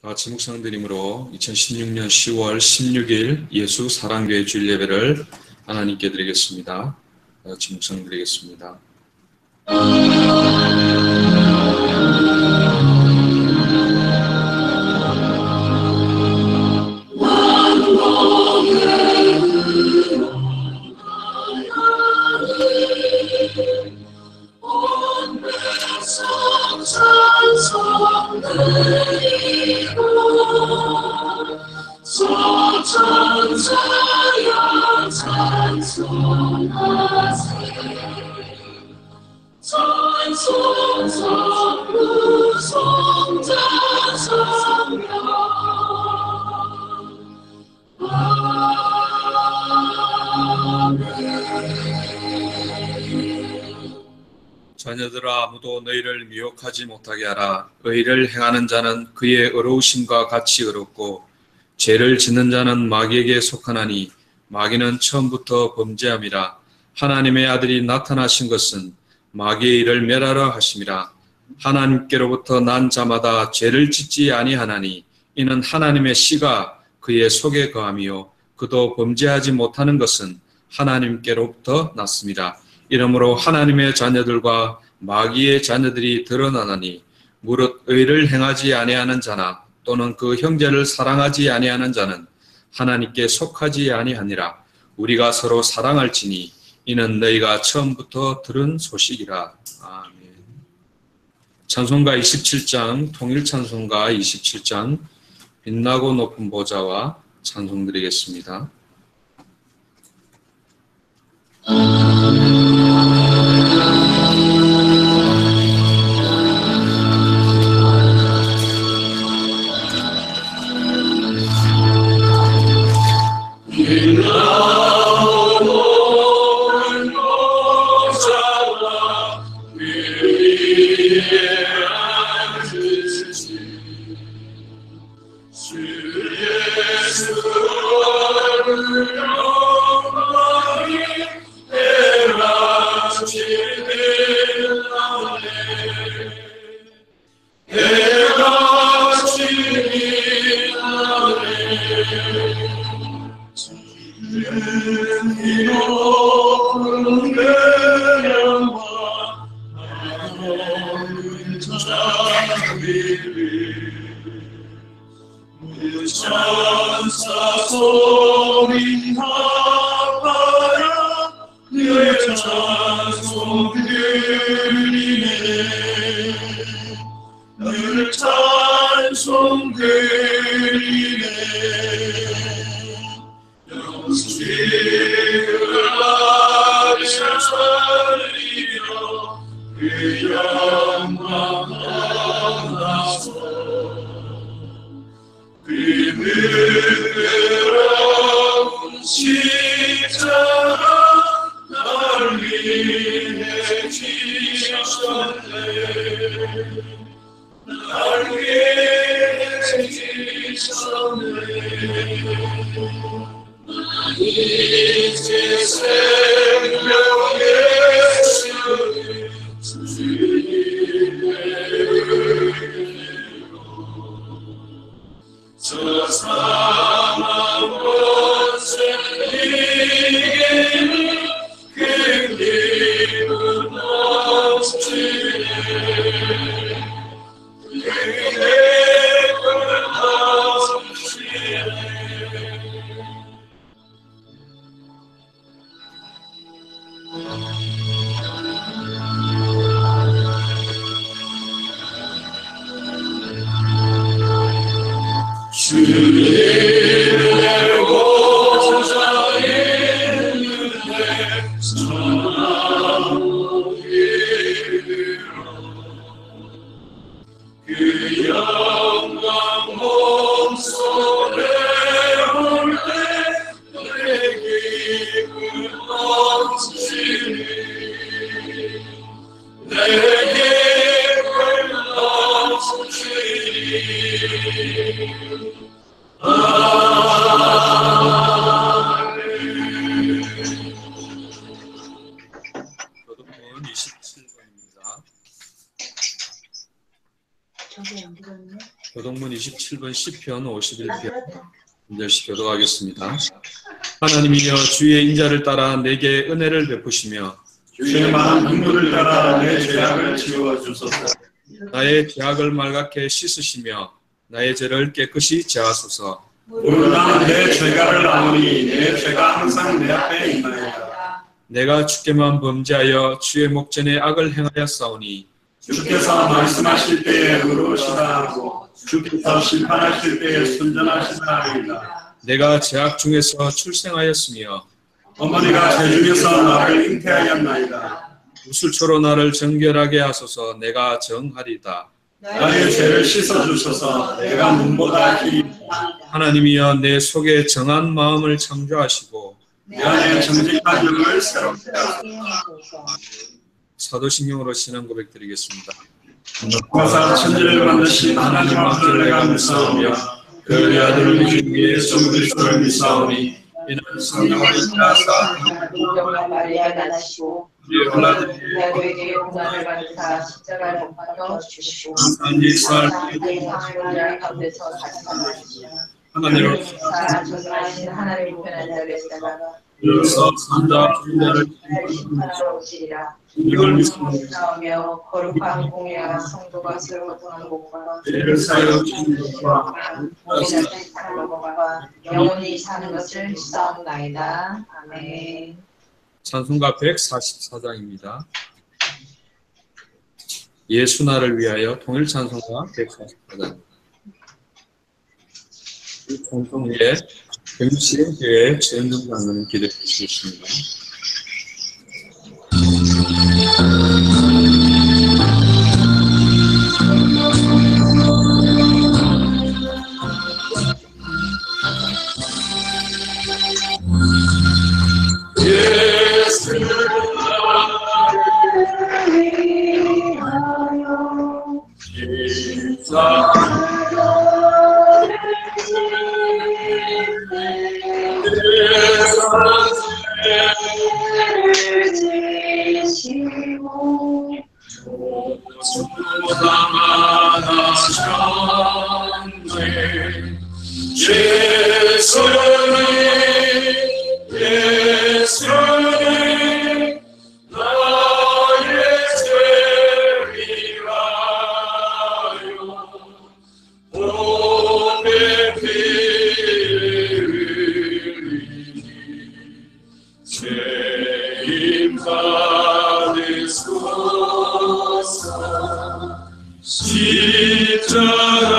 다 같이 묵상드림으로 2016년 10월 16일 예수 사랑교회 주일 예배를 하나님께 드리겠습니다. 다 같이 묵상드리겠습니다. 천사여 찬송하세 찬송 성부 성자 성령 자녀들아 아무도 너희를 미혹하지 못하게 하라. 의를 행하는 자는 그의 의로우심과 같이 의롭고 죄를 짓는 자는 마귀에게 속하나니 마귀는 처음부터 범죄함이라. 하나님의 아들이 나타나신 것은 마귀의 일을 멸하려 하심이라. 하나님께로부터 난 자마다 죄를 짓지 아니하나니 이는 하나님의 씨가 그의 속에 거함이요 그도 범죄하지 못하는 것은 하나님께로부터 났습니다. 이러므로 하나님의 자녀들과 마귀의 자녀들이 드러나나니 무릇 의를 행하지 아니하는 자나 또는 그 형제를 사랑하지 아니하는 자는 하나님께 속하지 아니하니라. 우리가 서로 사랑할지니 이는 너희가 처음부터 들은 소식이라. 아멘. 찬송가 27장, 통일찬송가 27장, 빛나고 높은 보좌와 찬송드리겠습니다. 천사 소리 합하여 늘 찬송 드리네 늘 찬송 드리네 영광을 아래 살리려 그 영광 떠나서 그 무거운 십자가 날 위해 지셨네 날 위해 지셨네 이제 생명 예수님 주님의 저 사망 권세 이기는 그 힘은 넘치네 그 힘은 넘치네 주님의 보좌에 있는데 전하오기로 그 영광 몸속에 올 때 내 기분 넘치니 내 기분 넘치니 교독문 27번입니다. 저게 안 들었네. 교동문 27번 시편 51편 1절씩 교도하겠습니다. 하나님이여 주의 인자를 따라 내게 은혜를 베푸시며 주의 많은 눈물을 따라 내 죄악을 지워주소서. 나의 죄악을 말갛게 씻으시며 나의 죄를 깨끗이 제하소서. 오르나 내 죄가를 아오니 내 죄가 항상 내 앞에 있나이다. 내가 주께만 범죄하여 주의 목전에 악을 행하였사오니 주께서 말씀하실 때에 의로우시다 하고 주께서 심판하실 때에 순전하시다 하리이다. 내가 죄악 중에서 출생하였으며 어머니가 죄 중에서 나를 잉태하였나이다. 우슬초로 나를 정결하게 하소서. 내가 정하리다. 나의 죄를 씻어주소서. 내가 눈보다 길이 하나님이여 내 속에 정한 마음을 창조하시고 내 안에 정직한 영을 새롭게 하소서. 사도신경으로 신앙 고백드리겠습니다. 화사 천지를 만드신 하나님 앞을 내가 믿사오며 그의 아들 우리 주 예수 그리스도를 믿사오니 이는 성령을 인하사 우리의 우리에게 고난을 받으사 십자가에 못 박혀 주시고 하나님 가운데서 다시 만나시오. 하나님을 전능하신 하나님 편한 자를 쓰다가 그래서 산자 주자를 심판하러 오시리라. 이걸 믿습니다. 싸우며 거룩한 공예와 성도가 서로 통한 곳과 죄를 사여 주신 것과 공예자들 사는 것과 영원히 사는 것을 싸움나이다. 아멘. 찬송가 144장입니다. 예수 나를 위하여 통일 찬송가 144장. 이 찬송 후에 경시교회 최은정 장로님 기도해 주시겠습니다.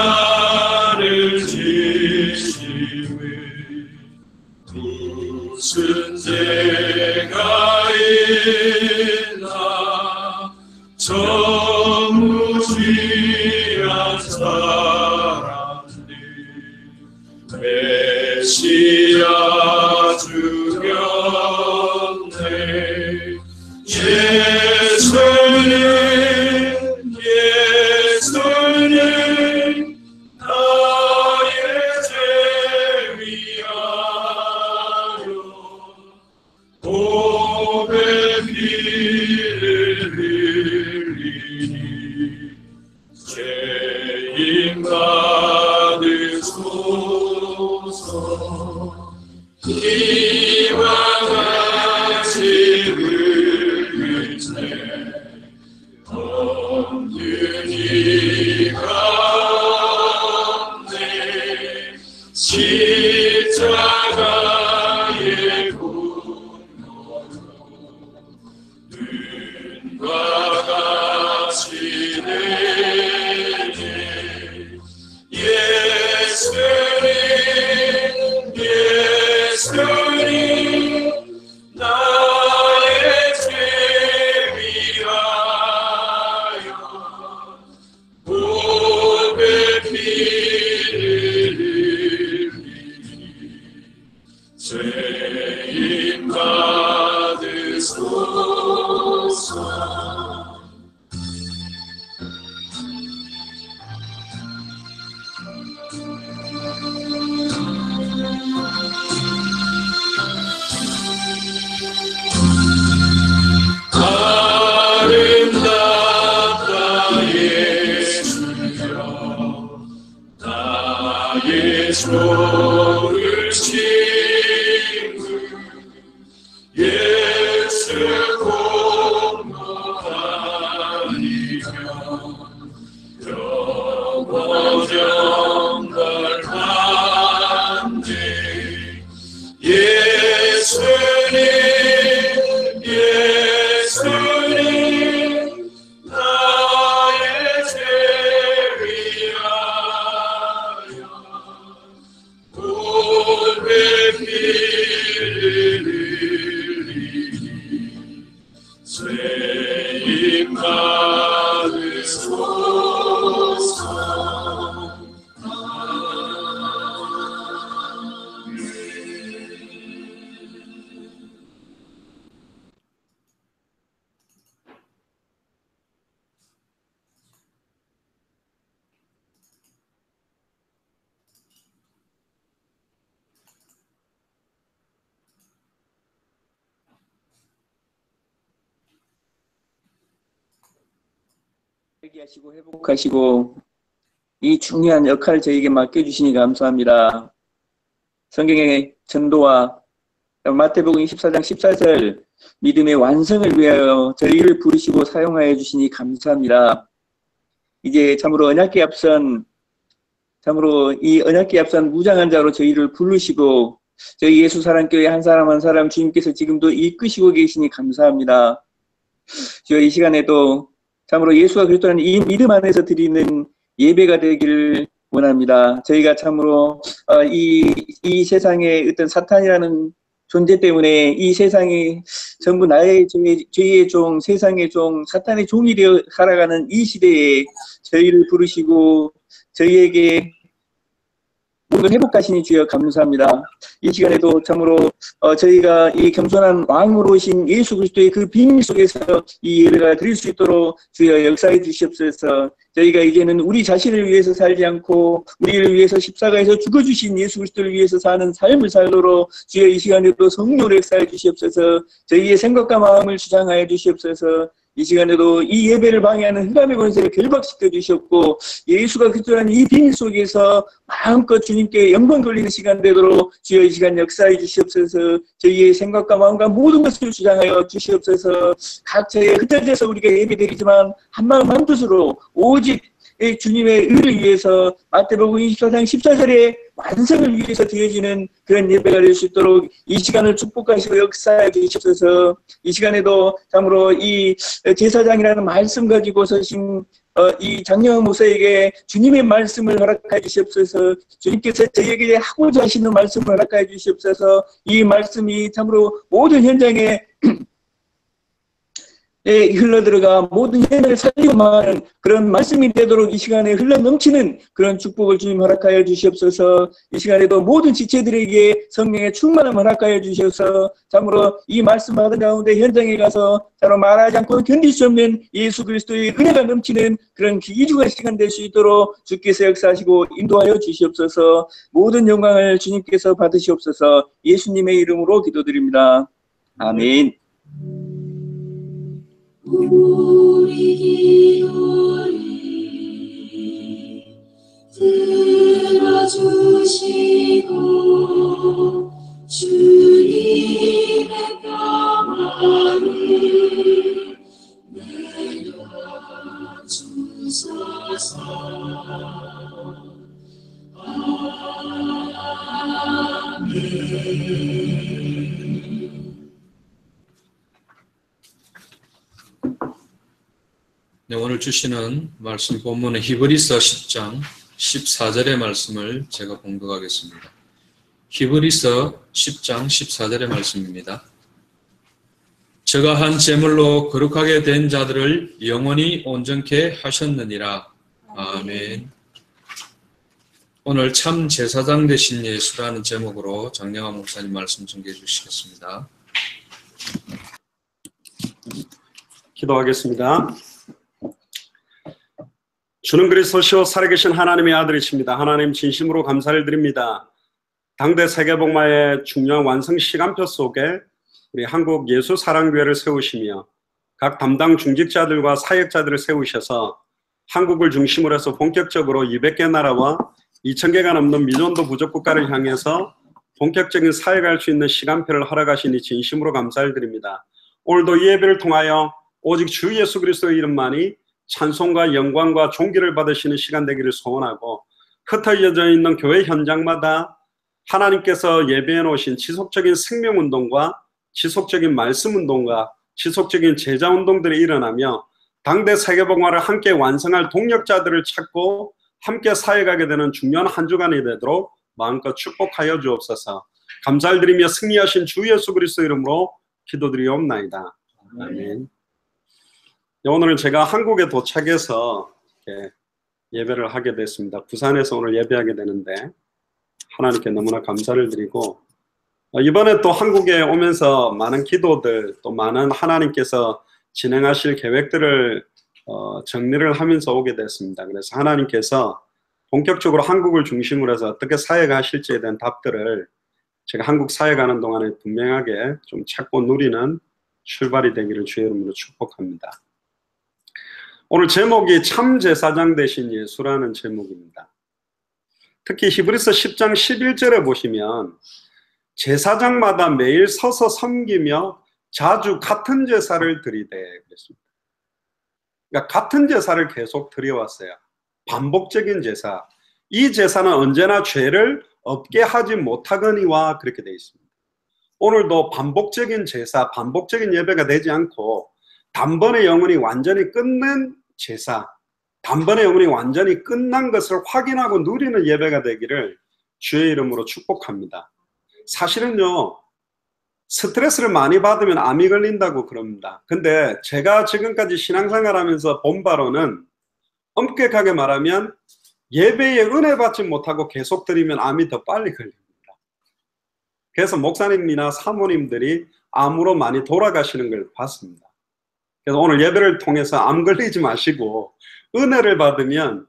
십자가를 지시며 무슨 죄가 있나 저 무지한 사람들 메시아 죽였네. 예수님 나의 죄 위하여 보배 피를 흘리니 죄인 받으소서. 이와 같이 흘릴 때 없는 이가 십자가의 분노로 눈과 같이 내게 예수님 나의 죄 위하여 보배 피를 나의 소를 심은 예수 공로하니며 영원한 날만데 예수님 나의 죄 위하여 골배 피를 흘리니 죄인 받으소서. 하시고 회복하시고 이 중요한 역할을 저에게 맡겨주시니 감사합니다. 성경의 전도와 마태복음 24장 14절 믿음의 완성을 위하여 저희를 부르시고 사용하여 주시니 감사합니다. 이제 참으로 이 언약궤에 앞선 무장한 자로 저희를 부르시고 저희 예수사랑교회 한 사람 한 사람 주님께서 지금도 이끄시고 계시니 감사합니다. 주여 이 시간에도 참으로 예수가 그리스도라는 이 믿음 안에서 드리는 예배가 되기를 원합니다. 저희가 참으로 이 세상의 어떤 사탄이라는 존재 때문에 이 세상이 전부 나의 죄의 종, 세상의 종, 사탄의 종이 되어 살아가는 이 시대에 저희를 부르시고 저희에게 모든 회복하시니 주여 감사합니다. 이 시간에도 참으로 저희가 이 겸손한 왕으로 오신 예수 그리스도의 그 비밀 속에서 이 예배가 드릴 수 있도록 주여 역사해 주시옵소서. 저희가 이제는 우리 자신을 위해서 살지 않고 우리를 위해서 십자가에서 죽어주신 예수 그리스도를 위해서 사는 삶을 살도록 주여 이 시간에도 성령으로 역사해 주시옵소서. 저희의 생각과 마음을 주장하여 주시옵소서. 이 시간에도 이 예배를 방해하는 흑암의 권세를 결박시켜 주셨고 예수가 그리스도라는 이 비밀 속에서 마음껏 주님께 영광 돌리는 시간 되도록 주여 이 시간 역사해 주시옵소서. 저희의 생각과 마음과 모든 것을 주장하여 주시옵소서. 각자의 흩어져서 우리가 예배드리지만 한마음 한뜻으로 오직 주님의 의를 위해서 마태복음 24장 14절의 완성을 위해서 드려지는 그런 예배가 될 수 있도록 이 시간을 축복하시고 역사해 주시옵소서. 이 시간에도 참으로 이 제사장이라는 말씀 가지고 서신 이 장영환 목사에게 주님의 말씀을 허락해 주시옵소서. 주님께서 저희에게 하고자 하시는 말씀을 허락해 주시옵소서. 이 말씀이 참으로 모든 현장에 흘러들어가 모든 현장을 살리고 마는 그런 말씀이 되도록 이 시간에 흘러넘치는 그런 축복을 주님 허락하여 주시옵소서. 이 시간에도 모든 지체들에게 성령의 충만함을 허락하여 주셔서 참으로 이 말씀 받은 가운데 현장에 가서 참으로 말하지 않고 견딜 수 없는 예수 그리스도의 은혜가 넘치는 그런 이주가 시간 될 수 있도록 주께서 역사하시고 인도하여 주시옵소서. 모든 영광을 주님께서 받으시옵소서. 예수님의 이름으로 기도드립니다. 아멘. 우리 기도를 들어주시고 주님의 평화를 내려주소서. 아멘. 네, 오늘 주시는 말씀 본문의 히브리서 10장 14절의 말씀을 제가 봉독하겠습니다. 히브리서 10장 14절의 말씀입니다. 저가 한 제물로 거룩하게 된 자들을 영원히 온전케 하셨느니라. 아멘. 오늘 참 제사장 되신 예수라는 제목으로 장영환 목사님 말씀 전개해 주시겠습니다. 기도하겠습니다. 주는 그리스도시요 살아계신 하나님의 아들이십니다. 하나님 진심으로 감사를 드립니다. 당대 세계복마의 중요한 완성 시간표 속에 우리 한국 예수사랑교회를 세우시며 각 담당 중직자들과 사역자들을 세우셔서 한국을 중심으로 해서 본격적으로 200개 나라와 2,000개가 넘는 미전도 부족 국가를 향해서 본격적인 사회가 할 수 있는 시간표를 허락하시니 진심으로 감사를 드립니다. 오늘도 이 예배를 통하여 오직 주 예수 그리스도의 이름만이 찬송과 영광과 존귀를 받으시는 시간 되기를 소원하고, 흩어져 있는 교회 현장마다 하나님께서 예배해 놓으신 지속적인 생명운동과 지속적인 말씀운동과 지속적인 제자운동들이 일어나며 당대 세계복음화를 함께 완성할 동력자들을 찾고 함께 사역하게 되는 중요한 한 주간이 되도록 마음껏 축복하여 주옵소서. 감사를 드리며 승리하신 주 예수 그리스도 이름으로 기도드리옵나이다. 아멘. 오늘은 제가 한국에 도착해서 예배를 하게 됐습니다. 부산에서 오늘 예배하게 되는데 하나님께 너무나 감사를 드리고, 이번에 또 한국에 오면서 많은 기도들, 또 많은 하나님께서 진행하실 계획들을 정리를 하면서 오게 됐습니다. 그래서 하나님께서 본격적으로 한국을 중심으로 해서 어떻게 사역하실지에 대한 답들을 제가 한국 사역하는 동안에 분명하게 좀 찾고 누리는 출발이 되기를 주의 이름으로 축복합니다. 오늘 제목이 참 제사장 되신 예수라는 제목입니다. 특히 히브리서 10장 11절에 보시면 제사장마다 매일 서서 섬기며 자주 같은 제사를 드리되 그랬습니다. 그러니까 같은 제사를 계속 드려왔어요. 반복적인 제사. 이 제사는 언제나 죄를 없게 하지 못하거니와 그렇게 되어 있습니다. 오늘도 반복적인 제사, 반복적인 예배가 되지 않고 단번에 영혼이 완전히 끝낸 제사, 단번에 영혼이 완전히 끝난 것을 확인하고 누리는 예배가 되기를 주의 이름으로 축복합니다. 사실은요, 스트레스를 많이 받으면 암이 걸린다고 그럽니다. 근데 제가 지금까지 신앙생활하면서 본 바로는 엄격하게 말하면 예배에 은혜 받지 못하고 계속 드리면 암이 더 빨리 걸립니다. 그래서 목사님이나 사모님들이 암으로 많이 돌아가시는 걸 봤습니다. 그래서 오늘 예배를 통해서 암 걸리지 마시고 은혜를 받으면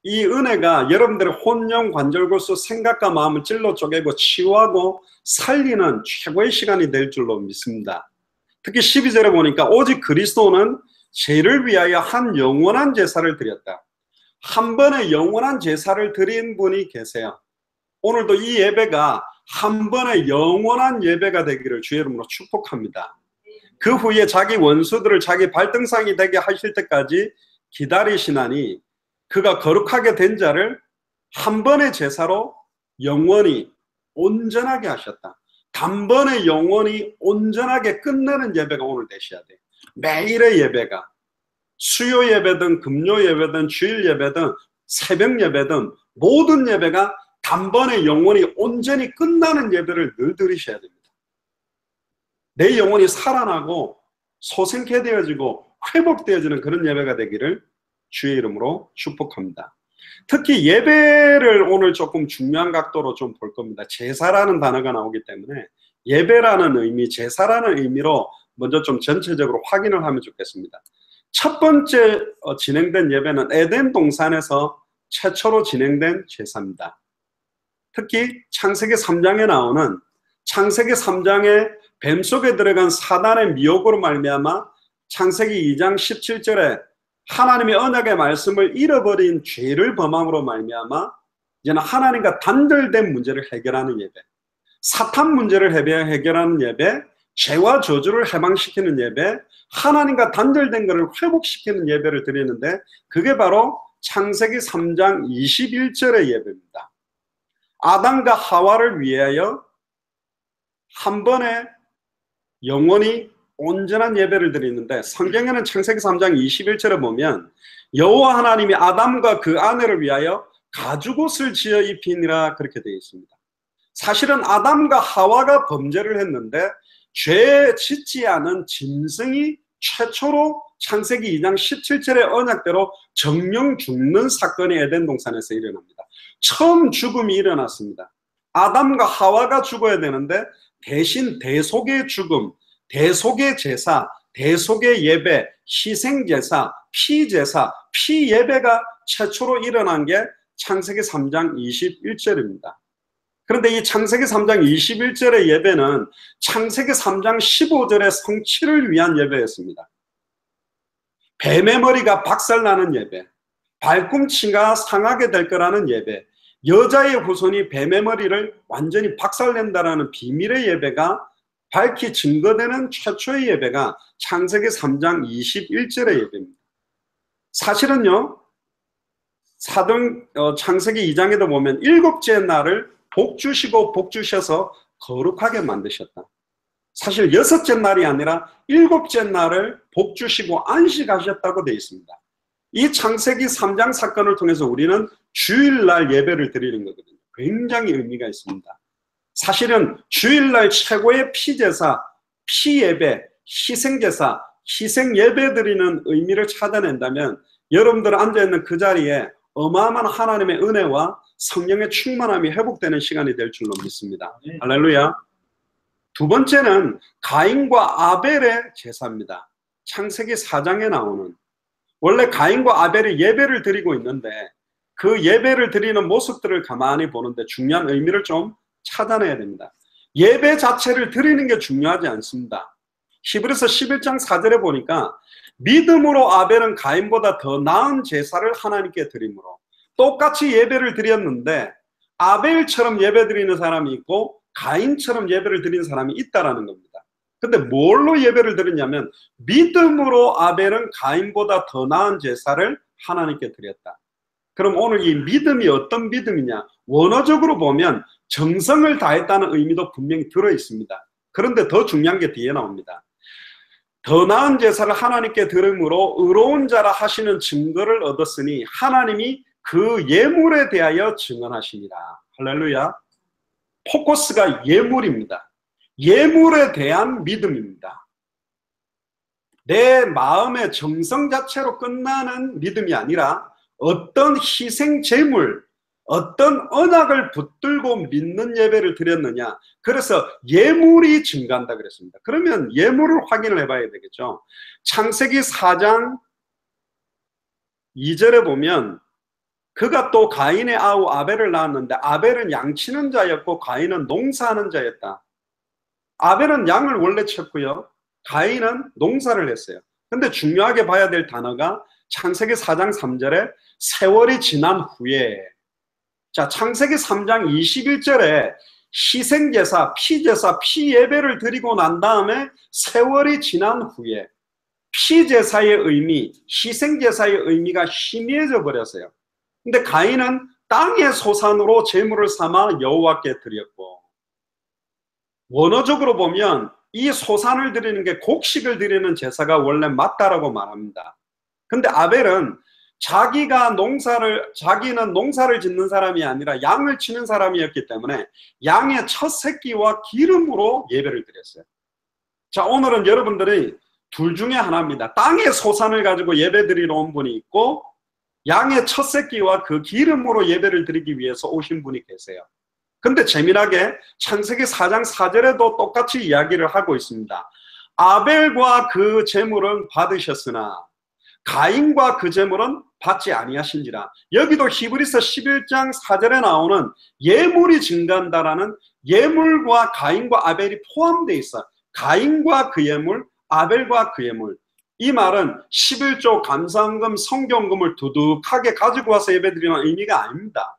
이 은혜가 여러분들의 혼영 관절골수 생각과 마음을 찔러 쪼개고 치유하고 살리는 최고의 시간이 될 줄로 믿습니다. 특히 12절에 보니까 오직 그리스도는 죄를 위하여 한 영원한 제사를 드렸다. 한 번의 영원한 제사를 드린 분이 계세요. 오늘도 이 예배가 한 번의 영원한 예배가 되기를 주의 이름으로 축복합니다. 그 후에 자기 원수들을 자기 발등상이 되게 하실 때까지 기다리시나니 그가 거룩하게 된 자를 한 번의 제사로 영원히 온전하게 하셨다. 단번에 영원히 온전하게 끝내는 예배가 오늘 되셔야 돼요. 매일의 예배가 수요 예배든 금요 예배든 주일 예배든 새벽 예배든 모든 예배가 단번에 영원히 온전히 끝나는 예배를 늘 드리셔야 됩니다. 내 영혼이 살아나고 소생케 되어지고 회복되어지는 그런 예배가 되기를 주의 이름으로 축복합니다. 특히 예배를 오늘 조금 중요한 각도로 좀 볼 겁니다. 제사라는 단어가 나오기 때문에 예배라는 의미, 제사라는 의미로 먼저 좀 전체적으로 확인을 하면 좋겠습니다. 첫 번째 진행된 예배는 에덴 동산에서 최초로 진행된 제사입니다. 특히 창세기 3장에 나오는 창세기 3장에 뱀 속에 들어간 사단의 미혹으로 말미암아 창세기 2장 17절에 하나님의 언약의 말씀을 잃어버린 죄를 범함으로 말미암아 이제는 하나님과 단절된 문제를 해결하는 예배, 사탄 문제를 해결하는 예배, 죄와 저주를 해방시키는 예배, 하나님과 단절된 것을 회복시키는 예배를 드리는데 그게 바로 창세기 3장 21절의 예배입니다. 아담과 하와를 위하여 한 번에 영원히 온전한 예배를 드리는데 성경에는 창세기 3장 21절에 보면 여호와 하나님이 아담과 그 아내를 위하여 가죽옷을 지어 입히니라 그렇게 되어 있습니다. 사실은 아담과 하와가 범죄를 했는데 죄 짓지 않은 짐승이 최초로 창세기 2장 17절의 언약대로 정령 죽는 사건이 에덴 동산에서 일어납니다. 처음 죽음이 일어났습니다. 아담과 하와가 죽어야 되는데 대신 대속의 죽음, 대속의 제사, 대속의 예배, 희생제사, 피제사, 피예배가 최초로 일어난 게 창세기 3장 21절입니다. 그런데 이 창세기 3장 21절의 예배는 창세기 3장 15절의 성취를 위한 예배였습니다. 뱀의 머리가 박살나는 예배, 발꿈치가 상하게 될 거라는 예배, 여자의 후손이 뱀의 머리를 완전히 박살낸다라는 비밀의 예배가 밝히 증거되는 최초의 예배가 창세기 3장 21절의 예배입니다. 사실은요, 창세기 2장에도 보면 일곱째 날을 복 주시고 복 주셔서 거룩하게 만드셨다. 사실 여섯째 날이 아니라 일곱째 날을 복 주시고 안식하셨다고 되어 있습니다. 이 창세기 3장 사건을 통해서 우리는 주일날 예배를 드리는 거거든요. 굉장히 의미가 있습니다. 사실은 주일날 최고의 피제사, 피예배, 희생제사, 희생예배 드리는 의미를 찾아낸다면 여러분들 앉아있는 그 자리에 어마어마한 하나님의 은혜와 성령의 충만함이 회복되는 시간이 될 줄로 믿습니다. 할렐루야. 두 번째는 가인과 아벨의 제사입니다. 창세기 4장에 나오는, 원래 가인과 아벨이 예배를 드리고 있는데 그 예배를 드리는 모습들을 가만히 보는데 중요한 의미를 좀 찾아내야 됩니다. 예배 자체를 드리는 게 중요하지 않습니다. 히브리서 11장 4절에 보니까 믿음으로 아벨은 가인보다 더 나은 제사를 하나님께 드림으로, 똑같이 예배를 드렸는데 아벨처럼 예배 드리는 사람이 있고 가인처럼 예배를 드리는 사람이 있다라는 겁니다. 근데 뭘로 예배를 드렸냐면 믿음으로 아벨은 가인보다 더 나은 제사를 하나님께 드렸다. 그럼 오늘 이 믿음이 어떤 믿음이냐? 원어적으로 보면 정성을 다했다는 의미도 분명히 들어있습니다. 그런데 더 중요한 게 뒤에 나옵니다. 더 나은 제사를 하나님께 드림으로 의로운 자라 하시는 증거를 얻었으니 하나님이 그 예물에 대하여 증언하시니라. 할렐루야. 포커스가 예물입니다. 예물에 대한 믿음입니다. 내 마음의 정성 자체로 끝나는 믿음이 아니라 어떤 희생 제물, 어떤 언약을 붙들고 믿는 예배를 드렸느냐. 그래서 예물이 증가한다 그랬습니다. 그러면 예물을 확인을 해봐야 되겠죠. 창세기 4장 2절에 보면 그가 또 가인의 아우 아벨을 낳았는데 아벨은 양치는 자였고 가인은 농사하는 자였다. 아벨은 양을 원래 쳤고요, 가인은 농사를 했어요. 근데 중요하게 봐야 될 단어가 창세기 4장 3절에 세월이 지난 후에, 자, 창세기 3장 21절에 희생제사, 피제사, 피예배를 드리고 난 다음에 세월이 지난 후에 피제사의 의미, 희생제사의 의미가 희미해져 버렸어요. 근데 가인은 땅의 소산으로 제물을 삼아 여호와께 드렸고, 원어적으로 보면 이 소산을 드리는 게 곡식을 드리는 제사가 원래 맞다라고 말합니다. 근데 아벨은 자기는 농사를 짓는 사람이 아니라 양을 치는 사람이었기 때문에 양의 첫 새끼와 기름으로 예배를 드렸어요. 자, 오늘은 여러분들이 둘 중에 하나입니다. 땅의 소산을 가지고 예배 드리러 온 분이 있고 양의 첫 새끼와 그 기름으로 예배를 드리기 위해서 오신 분이 계세요. 근데 재미나게 창세기 4장 4절에도 똑같이 이야기를 하고 있습니다. 아벨과 그 제물은 받으셨으나 가인과 그 제물은 받지 아니하신지라. 여기도 히브리서 11장 4절에 나오는 예물이 증가한다라는 예물과 가인과 아벨이 포함되어 있어. 가인과 그 예물, 아벨과 그 예물. 이 말은 11조 감사헌금, 성경금을 두둑하게 가지고 와서 예배드리는 의미가 아닙니다.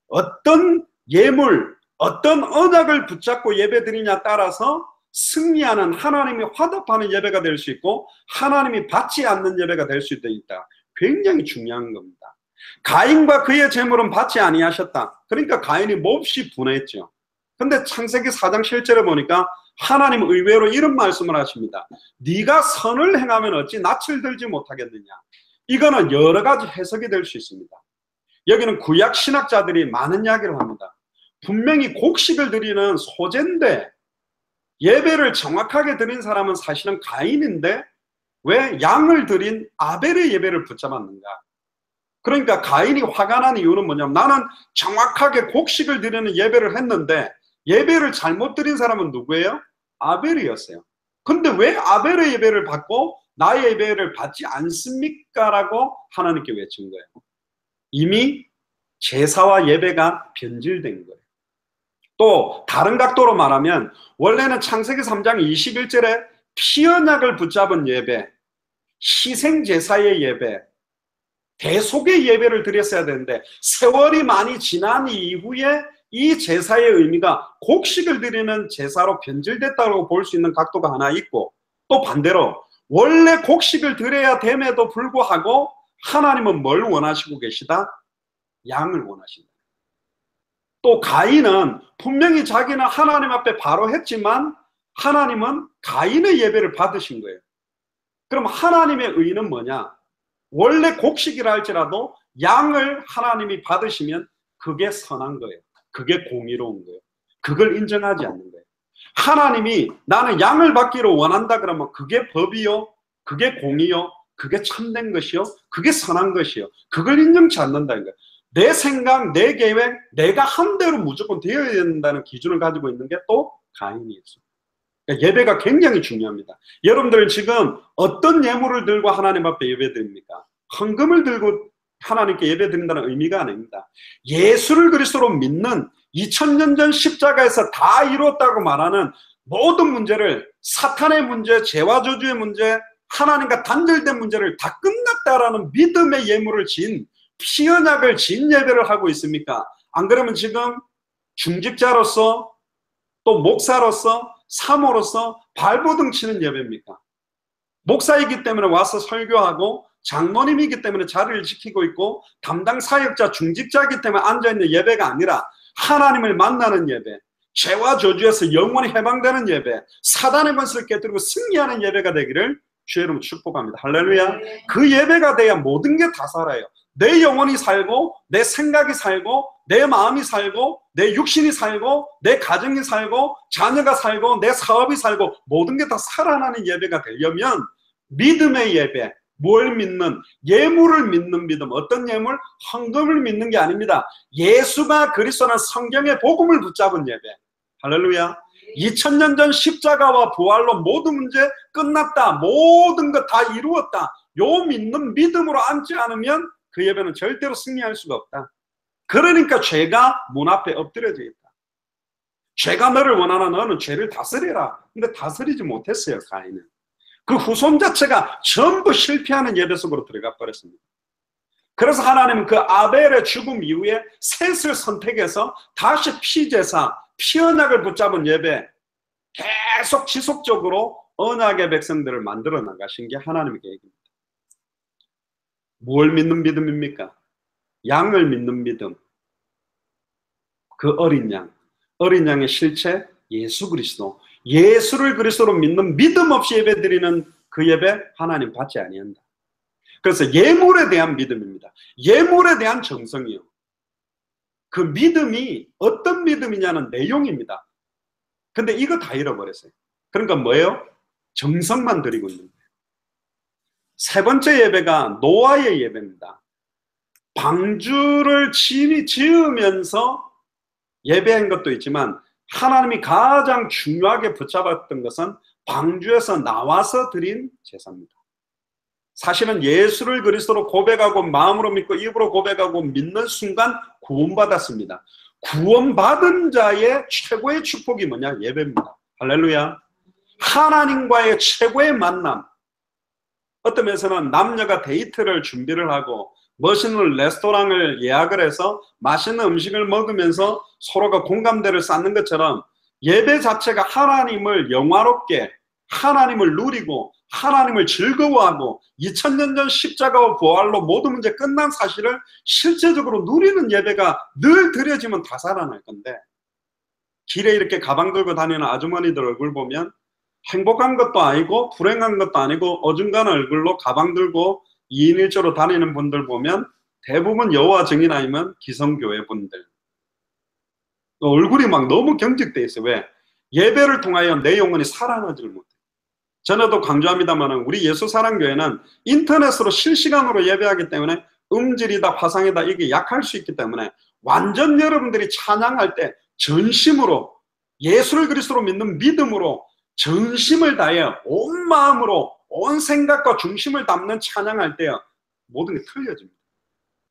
어떤 예물, 어떤 언약을 붙잡고 예배드리냐에 따라서 승리하는, 하나님이 화답하는 예배가 될 수 있고 하나님이 받지 않는 예배가 될 수도 있다. 굉장히 중요한 겁니다. 가인과 그의 제물은 받지 아니하셨다. 그러니까 가인이 몹시 분했죠. 근데 창세기 4장 7절에 보니까 하나님 의외로 이런 말씀을 하십니다. 네가 선을 행하면 어찌 낯을 들지 못하겠느냐. 이거는 여러 가지 해석이 될 수 있습니다. 여기는 구약 신학자들이 많은 이야기를 합니다. 분명히 곡식을 드리는 소제인데 예배를 정확하게 드린 사람은 사실은 가인인데 왜 양을 드린 아벨의 예배를 붙잡았는가? 그러니까 가인이 화가 난 이유는 뭐냐면 나는 정확하게 곡식을 드리는 예배를 했는데 예배를 잘못 드린 사람은 누구예요? 아벨이었어요. 근데 왜 아벨의 예배를 받고 나의 예배를 받지 않습니까? 라고 하나님께 외친 거예요. 이미 제사와 예배가 변질된 거예요. 또 다른 각도로 말하면 원래는 창세기 3장 21절에 피언약을 붙잡은 예배, 희생제사의 예배, 대속의 예배를 드렸어야 되는데 세월이 많이 지난 이후에 이 제사의 의미가 곡식을 드리는 제사로 변질됐다고 볼 수 있는 각도가 하나 있고, 또 반대로 원래 곡식을 드려야 됨에도 불구하고 하나님은 뭘 원하시고 계시다? 양을 원하신다. 또 가인은 분명히 자기는 하나님 앞에 바로 했지만 하나님은 가인의 예배를 받으신 거예요. 그럼 하나님의 의는 뭐냐? 원래 곡식이라 할지라도 양을 하나님이 받으시면 그게 선한 거예요. 그게 공의로운 거예요. 그걸 인정하지 않는 거예요. 하나님이 나는 양을 받기를 원한다 그러면 그게 법이요, 그게 공의요, 그게 참된 것이요, 그게 선한 것이요, 그걸 인정치 않는다는 거예요. 내 생각, 내 계획, 내가 한 대로 무조건 되어야 된다는 기준을 가지고 있는 게 또 가인이었어요. 그러니까 예배가 굉장히 중요합니다. 여러분들 지금 어떤 예물을 들고 하나님 앞에 예배 드립니까? 헌금을 들고 하나님께 예배 드린다는 의미가 아닙니다. 예수를 그리스도로 믿는 2000년 전 십자가에서 다 이루었다고 말하는 모든 문제를, 사탄의 문제, 죄와 저주의 문제, 하나님과 단절된 문제를 다 끝났다라는 믿음의 예물을 진, 피 언약을 진 예배를 하고 있습니까? 안 그러면 지금 중직자로서, 또 목사로서, 사모로서 발버둥 치는 예배입니까? 목사이기 때문에 와서 설교하고, 장로님이기 때문에 자리를 지키고 있고, 담당 사역자, 중직자이기 때문에 앉아있는 예배가 아니라 하나님을 만나는 예배, 죄와 저주에서 영원히 해방되는 예배, 사단의 권세를 깨뜨리고 승리하는 예배가 되기를 주의 이름으로 축복합니다. 할렐루야. 그 예배가 돼야 모든 게 다 살아요. 내 영혼이 살고, 내 생각이 살고, 내 마음이 살고, 내 육신이 살고, 내 가정이 살고, 자녀가 살고, 내 사업이 살고, 모든 게 다 살아나는 예배가 되려면 믿음의 예배, 뭘 믿는? 예물을 믿는 믿음. 어떤 예물? 헌금을 믿는 게 아닙니다. 예수가 그리스도는 성경의 복음을 붙잡은 예배. 할렐루야. 2000년 전 십자가와 부활로 모든 문제 끝났다. 모든 것 다 이루었다. 요 믿는 믿음으로 앉지 않으면 그 예배는 절대로 승리할 수가 없다. 그러니까 죄가 문 앞에 엎드려져 있다. 죄가 너를 원하나 너는 죄를 다스리라. 근데 다스리지 못했어요, 가인은. 그 후손 자체가 전부 실패하는 예배 속으로 들어가 버렸습니다. 그래서 하나님은 그 아벨의 죽음 이후에 셋을 선택해서 다시 피제사, 피언약을 붙잡은 예배, 계속 지속적으로 언약의 백성들을 만들어 나가신 게 하나님의 계획입니다. 뭘 믿는 믿음입니까? 양을 믿는 믿음. 그 어린 양, 어린 양의 실체 예수 그리스도. 예수를 그리스도로 믿는 믿음 없이 예배 드리는 그 예배 하나님 받지 아니한다. 그래서 예물에 대한 믿음입니다. 예물에 대한 정성이요. 그 믿음이 어떤 믿음이냐는 내용입니다. 근데 이거 다 잃어버렸어요. 그러니까 뭐예요? 정성만 드리고 있는 거예요. 세 번째 예배가 노아의 예배입니다. 방주를 지으면서 예배한 것도 있지만 하나님이 가장 중요하게 붙잡았던 것은 방주에서 나와서 드린 제사입니다. 사실은 예수를 그리스도로 고백하고 마음으로 믿고 입으로 고백하고 믿는 순간 구원받았습니다. 구원받은 자의 최고의 축복이 뭐냐? 예배입니다. 할렐루야. 하나님과의 최고의 만남. 어떤 면에서는 남녀가 데이트를 준비를 하고 멋있는 레스토랑을 예약을 해서 맛있는 음식을 먹으면서 서로가 공감대를 쌓는 것처럼 예배 자체가 하나님을 영화롭게, 하나님을 누리고 하나님을 즐거워하고 2000년 전 십자가와 부활로 모든 문제 끝난 사실을 실제적으로 누리는 예배가 늘 드려지면 다 살아날 건데, 길에 이렇게 가방 들고 다니는 아주머니들 얼굴 보면 행복한 것도 아니고 불행한 것도 아니고 어중간한 얼굴로 가방 들고 2인 1조로 다니는 분들 보면 대부분 여호와 증인 아니면 기성교회 분들. 얼굴이 막 너무 경직돼 있어요. 왜? 예배를 통하여 내 영혼이 살아나지를 못해. 전에도 강조합니다만 우리 예수사랑교회는 인터넷으로 실시간으로 예배하기 때문에 음질이다 화상이다 이게 약할 수 있기 때문에 완전 여러분들이 찬양할 때 전심으로 예수를 그리스도로 믿는 믿음으로 전심을 다해 온 마음으로 온 생각과 중심을 담는 찬양할 때요 모든 게 틀려집니다.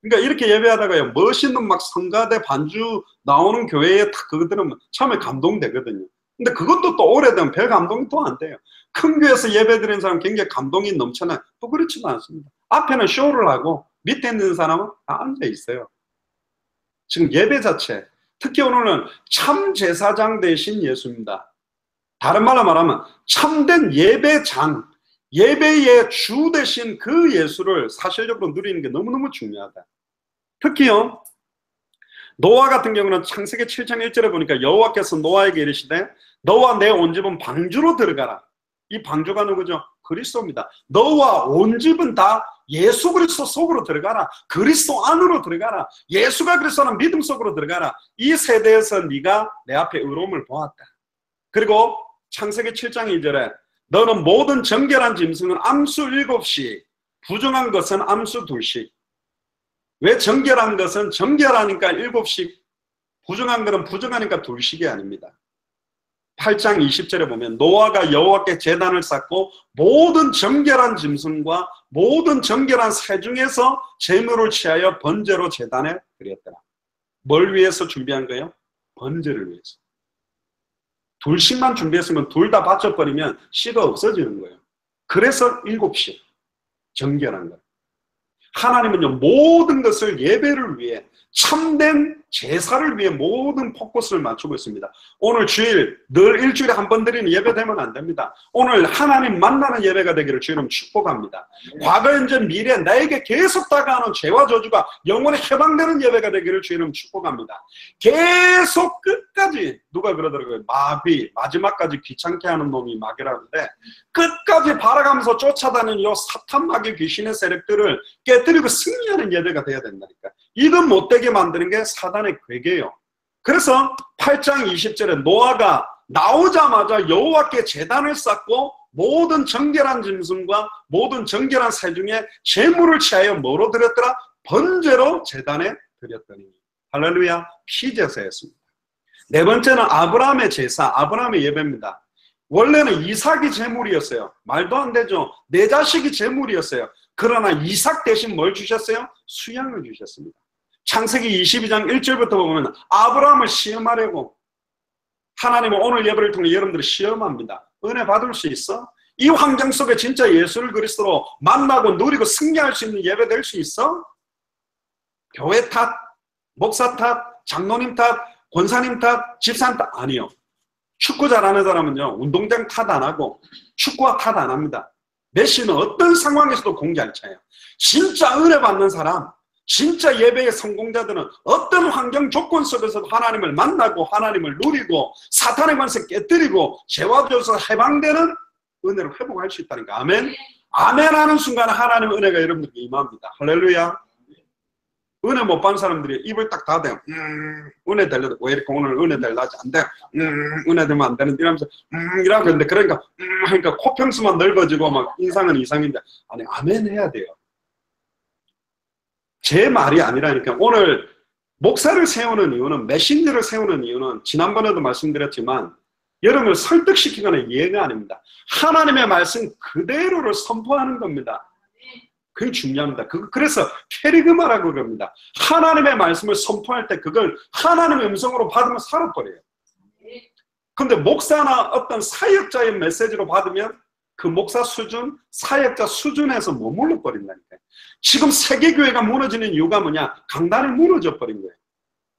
그러니까 이렇게 예배하다가요 멋있는 막 성가대 반주 나오는 교회에 딱 그거 들으면 처음에 감동되거든요. 근데 그것도 또 오래되면 별 감동이 또 안 돼요. 큰 교회에서 예배 드리는 사람 굉장히 감동이 넘쳐나요. 또 그렇지는 않습니다. 앞에는 쇼를 하고 밑에 있는 사람은 다 앉아 있어요. 지금 예배 자체, 특히 오늘은 참 제사장 대신 예수입니다. 다른 말로 말하면 참된 예배장, 예배의 주 대신 그 예수를 사실적으로 누리는 게 너무너무 중요하다. 특히요, 노아 같은 경우는 창세기 7장 1절에 보니까 여호와께서 노아에게 이르시되 너와 내 온 집은 방주로 들어가라. 이 방주가 누구죠? 그리스도입니다. 너와 온 집은 다 예수 그리스도 속으로 들어가라. 그리스도 안으로 들어가라. 예수가 그리스도는 믿음 속으로 들어가라. 이 세대에서 네가 내 앞에 의로움을 보았다. 그리고 창세기 7장 2절에 너는 모든 정결한 짐승은 암수 7씩, 부정한 것은 암수 2씩. 왜 정결한 것은 정결하니까 7씩, 부정한 것은 부정하니까 2씩이 아닙니다. 8장 20절에 보면 노아가 여호와께 제단을 쌓고 모든 정결한 짐승과 모든 정결한 새 중에서 제물을 취하여 번제로 제단에 드렸더라. 뭘 위해서 준비한 거예요? 번제를 위해서. 2씩만 준비했으면 둘 다 바쳐버리면 씨가 없어지는 거예요. 그래서 7씩 정결한 거예요. 하나님은요, 모든 것을 예배를 위해, 참된 제사를 위해 모든 포커스를 맞추고 있습니다. 오늘 주일, 늘 일주일에 한 번 드리는 예배 되면 안 됩니다. 오늘 하나님 만나는 예배가 되기를 주님 축복합니다. 과거, 현재, 미래 나에게 계속 다가오는 죄와 저주가 영원히 해방되는 예배가 되기를 주님 축복합니다. 계속 끝까지, 누가 그러더라고요. 마귀, 마지막까지 귀찮게 하는 놈이 마귀라는데, 끝까지 바라가면서 쫓아다니는 이 사탄 마귀 귀신의 세력들을 깨뜨리고 승리하는 예배가 돼야 된다니까. 이건 못되게 만드는 게 사단의 괴계예요. 그래서 8장 20절에 노아가 나오자마자 여호와께 제단을 쌓고 모든 정결한 짐승과 모든 정결한 새 중에 제물을 취하여 뭐로 드렸더라? 번제로 제단에 드렸더니. 할렐루야. 피제사였습니다. 네 번째는 아브라함의 제사, 아브라함의 예배입니다. 원래는 이삭이 제물이었어요. 말도 안 되죠. 내 자식이 제물이었어요. 그러나 이삭 대신 뭘 주셨어요? 수양을 주셨습니다. 창세기 22장 1절부터 보면 아브라함을 시험하려고 하나님은 오늘 예배를 통해 여러분들을 시험합니다. 은혜 받을 수 있어? 이 환경 속에 진짜 예수를 그리스도로 만나고 누리고 승리할 수 있는 예배 될 수 있어? 교회 탓, 목사 탓, 장로님 탓, 권사님 탓, 집사님 탓 아니요. 축구 잘하는 사람은요, 운동장 탓 안 하고 축구와 탓 안 합니다. 메시는 어떤 상황에서도 공개할 차예요. 진짜 은혜 받는 사람, 진짜 예배의 성공자들은 어떤 환경 조건 속에서도 하나님을 만나고 하나님을 누리고 사탄의 관세 깨뜨리고 죄와 저주에서 해방되는 은혜를 회복할 수 있다니까. 아멘. 아멘 하는 순간 하나님의 은혜가 여러분들에게 임합니다. 할렐루야. 은혜 못 받는 사람들이 입을 딱 닫아요. 은혜 되려도 왜 이렇게 오늘 은혜 되려지 안 돼? 은혜 되면 안 되는데 이러면서 이라고 했는데 그러니까 그러니까 코평수만 넓어지고 막 인상은 이상인데 아니 아멘 해야 돼요. 제 말이 아니라니까. 오늘 목사를 세우는 이유는, 메신저를 세우는 이유는 지난번에도 말씀드렸지만 여러분을 설득시키거나 이해가 아닙니다. 하나님의 말씀 그대로를 선포하는 겁니다. 그게 중요합니다. 그래서 캐리그마라고 그럽니다. 하나님의 말씀을 선포할 때 그걸 하나님의 음성으로 받으면 살아버려요. 근데 목사나 어떤 사역자의 메시지로 받으면 그 목사 수준, 사역자 수준에서 머물러 버린다니까요. 지금 세계교회가 무너지는 이유가 뭐냐? 강단이 무너져 버린 거예요.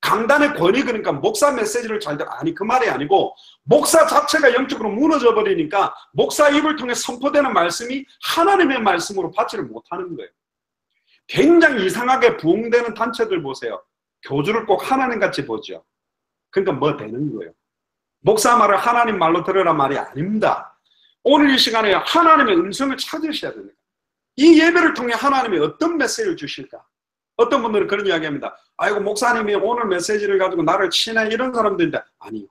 강단의 권위, 그러니까 목사 메시지를 잘 들어. 아니, 그 말이 아니고 목사 자체가 영적으로 무너져 버리니까 목사 입을 통해 선포되는 말씀이 하나님의 말씀으로 받지를 못하는 거예요. 굉장히 이상하게 부흥되는 단체들 보세요. 교주를 꼭 하나님같이 보죠. 그러니까 뭐 되는 거예요. 목사 말을 하나님 말로 들으란 말이 아닙니다. 오늘 이 시간에 하나님의 음성을 찾으셔야 됩니다. 이 예배를 통해 하나님이 어떤 메시지를 주실까? 어떤 분들은 그런 이야기합니다. 아이고 목사님이 오늘 메시지를 가지고 나를 치네 이런 사람들인데 아니요.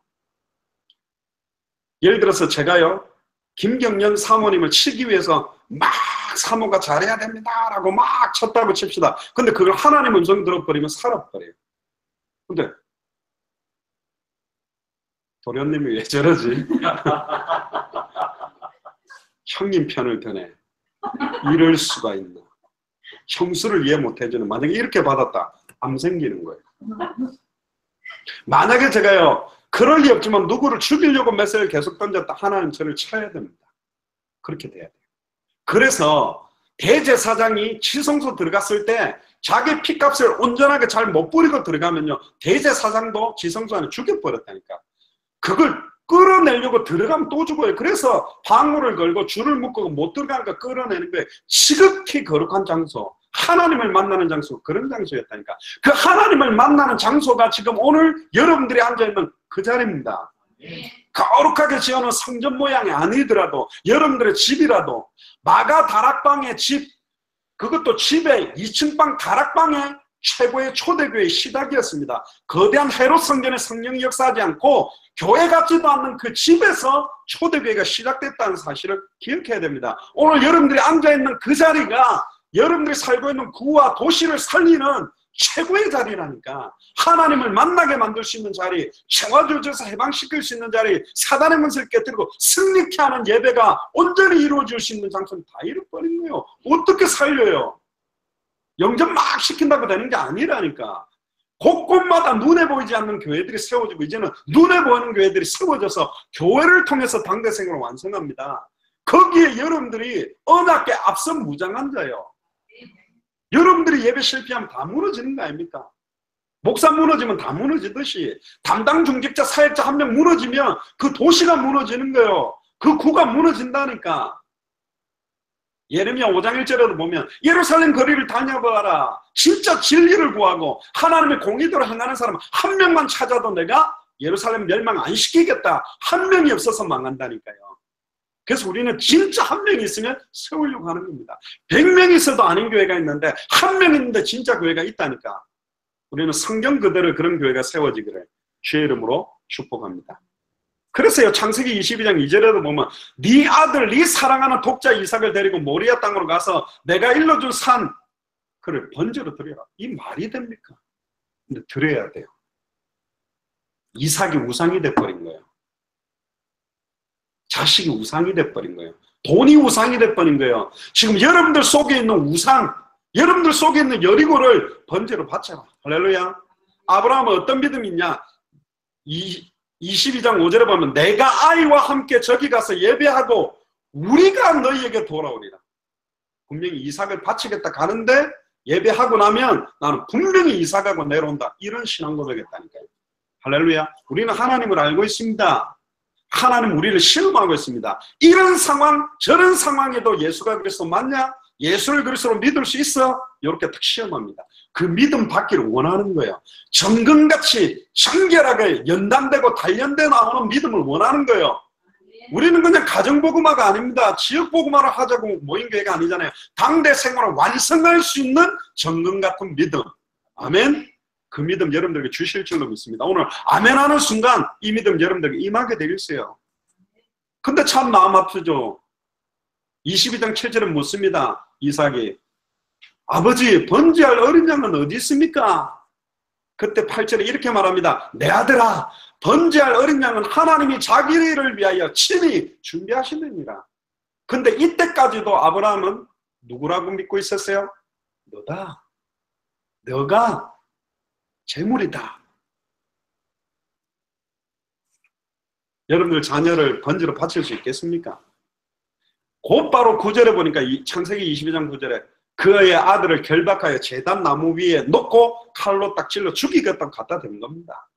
예를 들어서 제가요 김경련 사모님을 치기 위해서 막 사모가 잘해야 됩니다 라고 막 쳤다고 칩시다. 근데 그걸 하나님 음성 들어버리면 살아버려요. 근데 도련님이 왜 저러지? 형님 편을 드네. 이럴 수가 있나. 형수를 이해 못해주는. 만약에 이렇게 받았다. 암 생기는 거예요. 만약에 제가요 그럴 리 없지만 누구를 죽이려고 메시지를 계속 던졌다. 하나님 저를 쳐야 됩니다. 그렇게 돼야 돼요. 그래서 대제사장이 지성소 들어갔을 때 자기 피값을 온전하게 잘 못 뿌리고 들어가면요, 대제사장도 지성소 안에 죽여버렸다니까. 그걸 끌어내려고 들어가면 또 죽어요. 그래서 방울을 걸고 줄을 묶고 못 들어가니까 끌어내는 거예요. 지극히 거룩한 장소, 하나님을 만나는 장소, 그런 장소였다니까. 그 하나님을 만나는 장소가 지금 오늘 여러분들이 앉아있는 그 자리입니다. 거룩하게 지어놓은 성전 모양이 아니더라도, 여러분들의 집이라도, 마가 다락방의 집, 그것도 집에 2층 방 다락방에 최고의 초대교회의 시작이었습니다. 거대한 헤롯 성전의 성령이 역사하지 않고 교회 같지도 않는 그 집에서 초대교회가 시작됐다는 사실을 기억해야 됩니다. 오늘 여러분들이 앉아있는 그 자리가 여러분들이 살고 있는 구와 도시를 살리는 최고의 자리라니까. 하나님을 만나게 만들 수 있는 자리, 청화조지에서 해방시킬 수 있는 자리, 사단의 문세를 깨뜨리고 승리케 하는 예배가 온전히 이루어질 수 있는 장소는 다 잃어버린 거예요. 어떻게 살려요? 영접 막 시킨다고 되는 게 아니라니까. 곳곳마다 눈에 보이지 않는 교회들이 세워지고, 이제는 눈에 보이는 교회들이 세워져서 교회를 통해서 당대생을 완성합니다. 거기에 여러분들이 언약계 앞선 무장한 자예요. 여러분들이 예배 실패하면 다 무너지는 거 아닙니까? 목사 무너지면 다 무너지듯이 담당 중직자 사역자 한 명 무너지면 그 도시가 무너지는 거예요. 그 구가 무너진다니까. 예레미야 5장 1절에도 보면 예루살렘 거리를 다녀봐라. 진짜 진리를 구하고 하나님의 공의대로 행하는 사람 한 명만 찾아도 내가 예루살렘 멸망 안 시키겠다. 한 명이 없어서 망한다니까요. 그래서 우리는 진짜 한 명이 있으면 세우려고 하는 겁니다. 100명이 있어도 아닌 교회가 있는데 한 명 있는데 진짜 교회가 있다니까. 우리는 성경 그대로 그런 교회가 세워지기를 주의 이름으로 축복합니다. 그래서요, 창세기 22장 2절에도 보면 네 아들, 네 사랑하는 독자 이삭을 데리고 모리아 땅으로 가서 내가 일러준 산 그를 번제로 드려라. 이 말이 됩니까? 근데 드려야 돼요. 이삭이 우상이 돼버린 거예요. 자식이 우상이 돼버린 거예요. 돈이 우상이 돼버린 거예요. 지금 여러분들 속에 있는 우상, 여러분들 속에 있는 여리고를 번제로 바쳐라. 할렐루야. 아브라함은 어떤 믿음이 있냐? 22장 5절에 보면 내가 아이와 함께 저기 가서 예배하고 우리가 너희에게 돌아오리라. 분명히 이삭을 바치겠다 가는데 예배하고 나면 나는 분명히 이삭하고 내려온다. 이런 신앙 고백했다니까요. 할렐루야. 우리는 하나님을 알고 있습니다. 하나님 우리를 시험하고 있습니다. 이런 상황, 저런 상황에도 예수가 그리스도 맞냐? 예수를 그리스도로 믿을 수 있어? 이렇게 딱 시험합니다. 그 믿음 받기를 원하는 거예요. 정금같이 정결하게 연단되고 단련돼 나오는 믿음을 원하는 거예요. 우리는 그냥 가정복음화가 아닙니다. 지역복음화를 하자고 모인 교회가 아니잖아요. 당대 생활을 완성할 수 있는 정금 같은 믿음. 아멘. 그 믿음 여러분들에게 주실 줄로 믿습니다. 오늘 아멘하는 순간 이 믿음 여러분들에게 임하게 되겠어요. 근데 참 마음 아프죠. 22장 7절은 묻습니다. 이삭이 아버지 번제할 어린 양은 어디 있습니까? 그때 8절에 이렇게 말합니다. 내 아들아 번제할 어린 양은 하나님이 자기를 위하여 친히 준비하시느니라. 근데 이때까지도 아브라함은 누구라고 믿고 있었어요? 너다. 너가 재물이다. 여러분들 자녀를 번제로 바칠 수 있겠습니까? 곧바로 9절에 보니까 창세기 22장 9절에 그의 아들을 결박하여 제단 나무 위에 놓고 칼로 딱 찔러 죽이겠다고 갖다 댄 겁니다.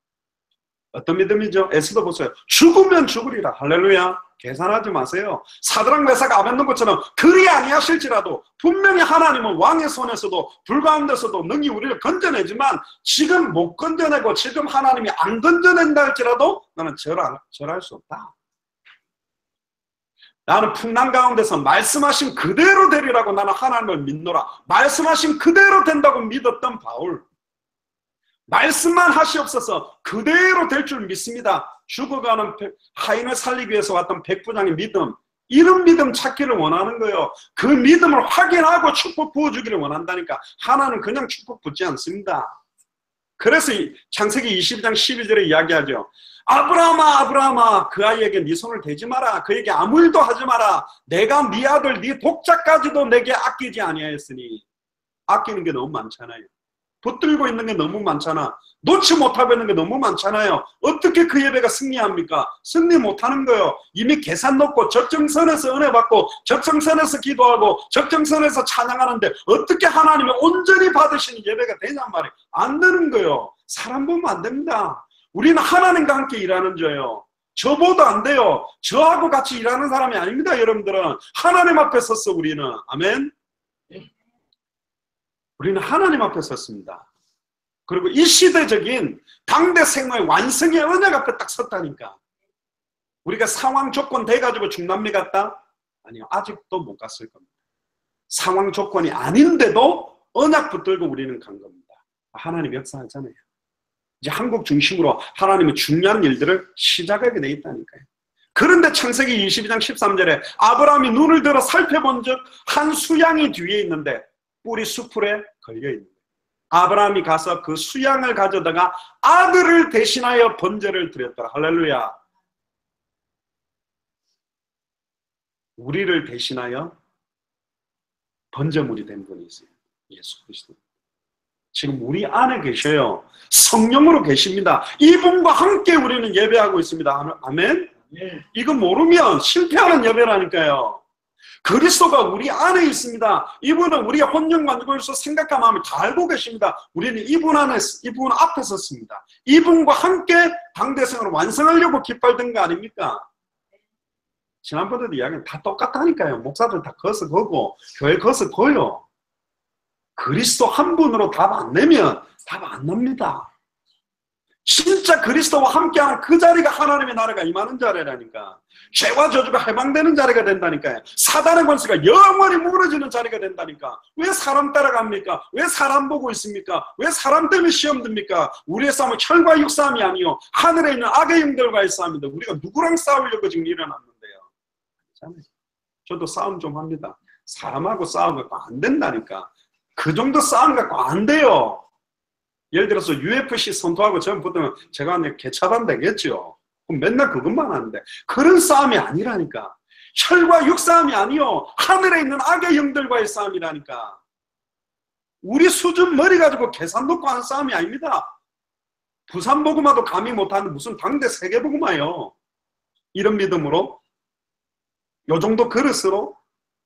어떤 믿음이죠? 에스더 보세요. 죽으면 죽으리라. 할렐루야. 계산하지 마세요. 사드락 메삭 아벤노고처럼 그리 아니하실지라도 분명히 하나님은 왕의 손에서도 불가운데서도 능히 우리를 건져내지만 지금 못 건져내고 지금 하나님이 안 건져낸다 할지라도 나는 절할 수 없다. 나는 풍랑 가운데서 말씀하신 그대로 되리라고 나는 하나님을 믿노라. 말씀하신 그대로 된다고 믿었던 바울. 말씀만 하시옵소서 그대로 될 줄 믿습니다. 죽어가는 하인을 살리기 위해서 왔던 백부장의 믿음. 이런 믿음 찾기를 원하는 거예요. 그 믿음을 확인하고 축복 부어주기를 원한다니까. 하나는 그냥 축복 붓지 않습니다. 그래서 창세기 22장 12절에 이야기하죠. 아브라함아 아브라함아 그 아이에게 네 손을 대지 마라. 그에게 아무 일도 하지 마라. 내가 네 아들 네 독자까지도 내게 아끼지 아니하였으니. 아끼는 게 너무 많잖아요. 붙들고 있는 게 너무 많잖아. 놓지 못하고 있는 게 너무 많잖아요. 어떻게 그 예배가 승리합니까? 승리 못하는 거예요. 이미 계산 놓고 적정선에서 은혜 받고 적정선에서 기도하고 적정선에서 찬양하는데 어떻게 하나님이 온전히 받으시는 예배가 되냔 말이에요. 안 되는 거예요. 사람 보면 안 됩니다. 우리는 하나님과 함께 일하는 자예요. 저보다 안 돼요. 저하고 같이 일하는 사람이 아닙니다. 여러분들은 하나님 앞에 섰어. 우리는. 아멘. 우리는 하나님 앞에 섰습니다. 그리고 이 시대적인 당대 생활 완성의 언약 앞에 딱 섰다니까. 우리가 상황 조건 돼가지고 중남미 갔다? 아니요. 아직도 못 갔을 겁니다. 상황 조건이 아닌데도 언약 붙들고 우리는 간 겁니다. 하나님 역사하잖아요. 이제 한국 중심으로 하나님의 중요한 일들을 시작하게 돼 있다니까요. 그런데 창세기 22장 13절에 아브라함이 눈을 들어 살펴본 즉 한 수양이 뒤에 있는데 뿔이 수풀에 걸려 있는 거예요. 아브라함이 가서 그 수양을 가져다가 아들을 대신하여 번제를 드렸더라. 할렐루야. 우리를 대신하여 번제물이 된 분이 있어요. 예수 그리스도. 지금 우리 안에 계셔요. 성령으로 계십니다. 이분과 함께 우리는 예배하고 있습니다. 아멘? 이거 모르면 실패하는 예배라니까요. 그리스도가 우리 안에 있습니다. 이분은 우리의 혼령만족에서 생각과 마음을 다 알고 계십니다. 우리는 이분 앞에 섰습니다. 이분과 함께 당대생을 완성하려고 기빨던 거 아닙니까? 지난번에도 이야기는 다 똑같다니까요. 목사들 다 거서 거고 교회 거서 거요. 그리스도 한 분으로 답 안 내면 답 안 납니다. 진짜 그리스도와 함께하는 그 자리가 하나님의 나라가 임하는 자리라니까. 죄와 저주가 해방되는 자리가 된다니까요. 사단의 권세가 영원히 무너지는 자리가 된다니까. 왜 사람 따라갑니까? 왜 사람 보고 있습니까? 왜 사람 때문에 시험 듭니까? 우리의 싸움은 혈과 육 싸움이 아니요 하늘에 있는 악의 영들과의 싸움인데 우리가 누구랑 싸우려고 지금 일어났는데요. 저도 싸움 좀 합니다. 사람하고 싸움 갖고 안 된다니까. 그 정도 싸움 갖고 안 돼요. 예를 들어서 UFC 선수하고 저랑 붙으면 제가 개차반 되겠죠. 그럼 맨날 그것만 하는데 그런 싸움이 아니라니까. 혈과 육 싸움이 아니요 하늘에 있는 악의 영들과의 싸움이라니까. 우리 수준 머리 가지고 계산 놓고 하는 싸움이 아닙니다. 부산복음화도 감히 못하는 무슨 당대 세계복음화요. 이런 믿음으로 요 정도 그릇으로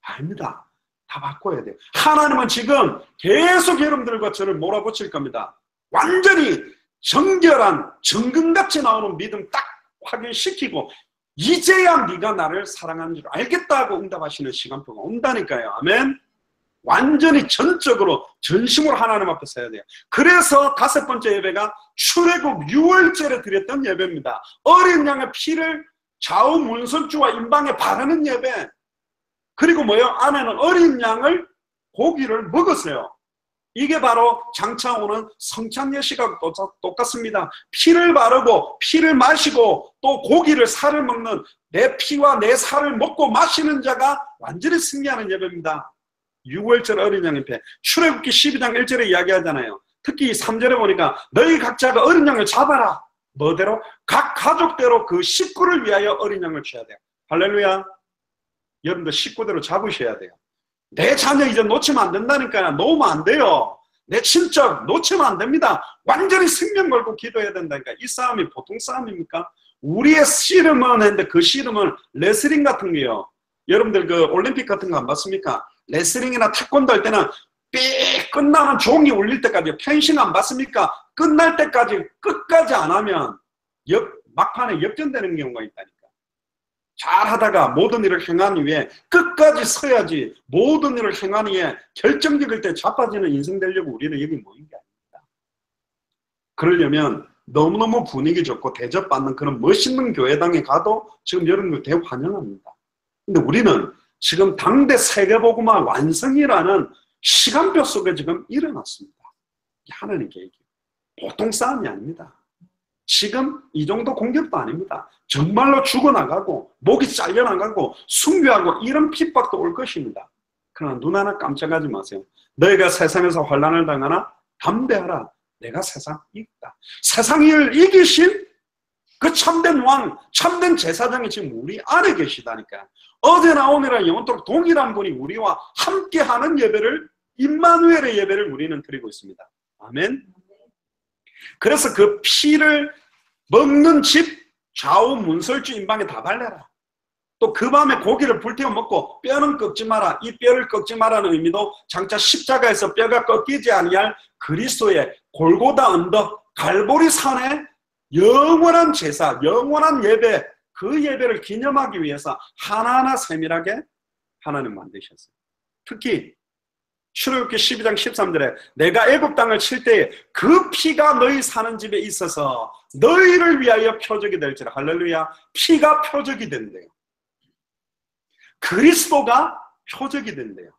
아닙니다. 다 바꿔야 돼요. 하나님은 지금 계속 여러분들과 저를 몰아붙일 겁니다. 완전히 정결한 정금같이 나오는 믿음 딱 확인시키고 이제야 네가 나를 사랑하는 줄 알겠다고 응답하시는 시간표가 온다니까요. 아멘. 완전히 전적으로 전심으로 하나님 앞에 서야 돼요. 그래서 다섯 번째 예배가 출애굽 6월절에 드렸던 예배입니다. 어린 양의 피를 좌우 문설주와 임방에 바르는 예배. 그리고 뭐요? 안에는 어린 양을 고기를 먹었어요. 이게 바로 장차 오는 성찬 예식하고 똑같습니다. 피를 바르고 피를 마시고 또 고기를 살을 먹는 내 피와 내 살을 먹고 마시는 자가 완전히 승리하는 예배입니다. 6월절 어린 양의 피. 출애굽기 12장 1절에 이야기하잖아요. 특히 3절에 보니까 너희 각자가 어린 양을 잡아라. 뭐대로? 각 가족대로 그 식구를 위하여 어린 양을 취해야 돼요. 할렐루야. 여러분들 식구대로 잡으셔야 돼요. 내 자녀 이제 놓치면 안 된다니까요. 놓으면 안 돼요. 내 친척 놓치면 안 됩니다. 완전히 생명 걸고 기도해야 된다니까. 이 싸움이 보통 싸움입니까? 우리의 씨름은 했는데 그 씨름은 레슬링 같은 게요. 여러분들 그 올림픽 같은 거 안 봤습니까? 레슬링이나 태권도 할 때는 삑 끝나면 종이 울릴 때까지 펜싱 안 봤습니까? 끝날 때까지 끝까지 안 하면 막판에 역전되는 경우가 있다니까. 잘하다가 모든 일을 행한 후에 끝까지 서야지. 모든 일을 행한 후에 결정적일 때 자빠지는 인생 되려고 우리는 여기 모인 게 아닙니다. 그러려면 너무너무 분위기 좋고 대접받는 그런 멋있는 교회당에 가도 지금 여러분들 대환영합니다. 근데 우리는 지금 당대 세계복음화 완성이라는 시간표 속에 지금 일어났습니다. 하나님 계획이 보통 싸움이 아닙니다. 지금 이 정도 공격도 아닙니다. 정말로 죽어나가고 목이 잘려나가고 순교하고 이런 핍박도 올 것입니다. 그러나 눈 하나 깜짝하지 마세요. 너희가 세상에서 환난을 당하나 담대하라. 내가 세상 이겼다. 세상을 이기신 그 참된 왕, 참된 제사장이 지금 우리 안에 계시다니까. 어제나 오늘이나 영원토록 동일한 분이 우리와 함께하는 예배를 임마누엘의 예배를 우리는 드리고 있습니다. 아멘. 그래서 그 피를 먹는 집 좌우 문설주 임방에 다 발라라. 또 그 밤에 고기를 불태워 먹고 뼈는 꺾지 마라. 이 뼈를 꺾지 마라는 의미도 장차 십자가에서 뼈가 꺾이지 아니할 그리스도의 골고다 언덕 갈보리 산의 영원한 제사, 영원한 예배, 그 예배를 기념하기 위해서 하나하나 세밀하게 하나님 만드셨어요. 특히 출애굽기 12장 13절에 내가 애굽 땅을 칠 때에 그 피가 너희 사는 집에 있어서 너희를 위하여 표적이 될지라. 할렐루야. 피가 표적이 된대요. 그리스도가 표적이 된대요.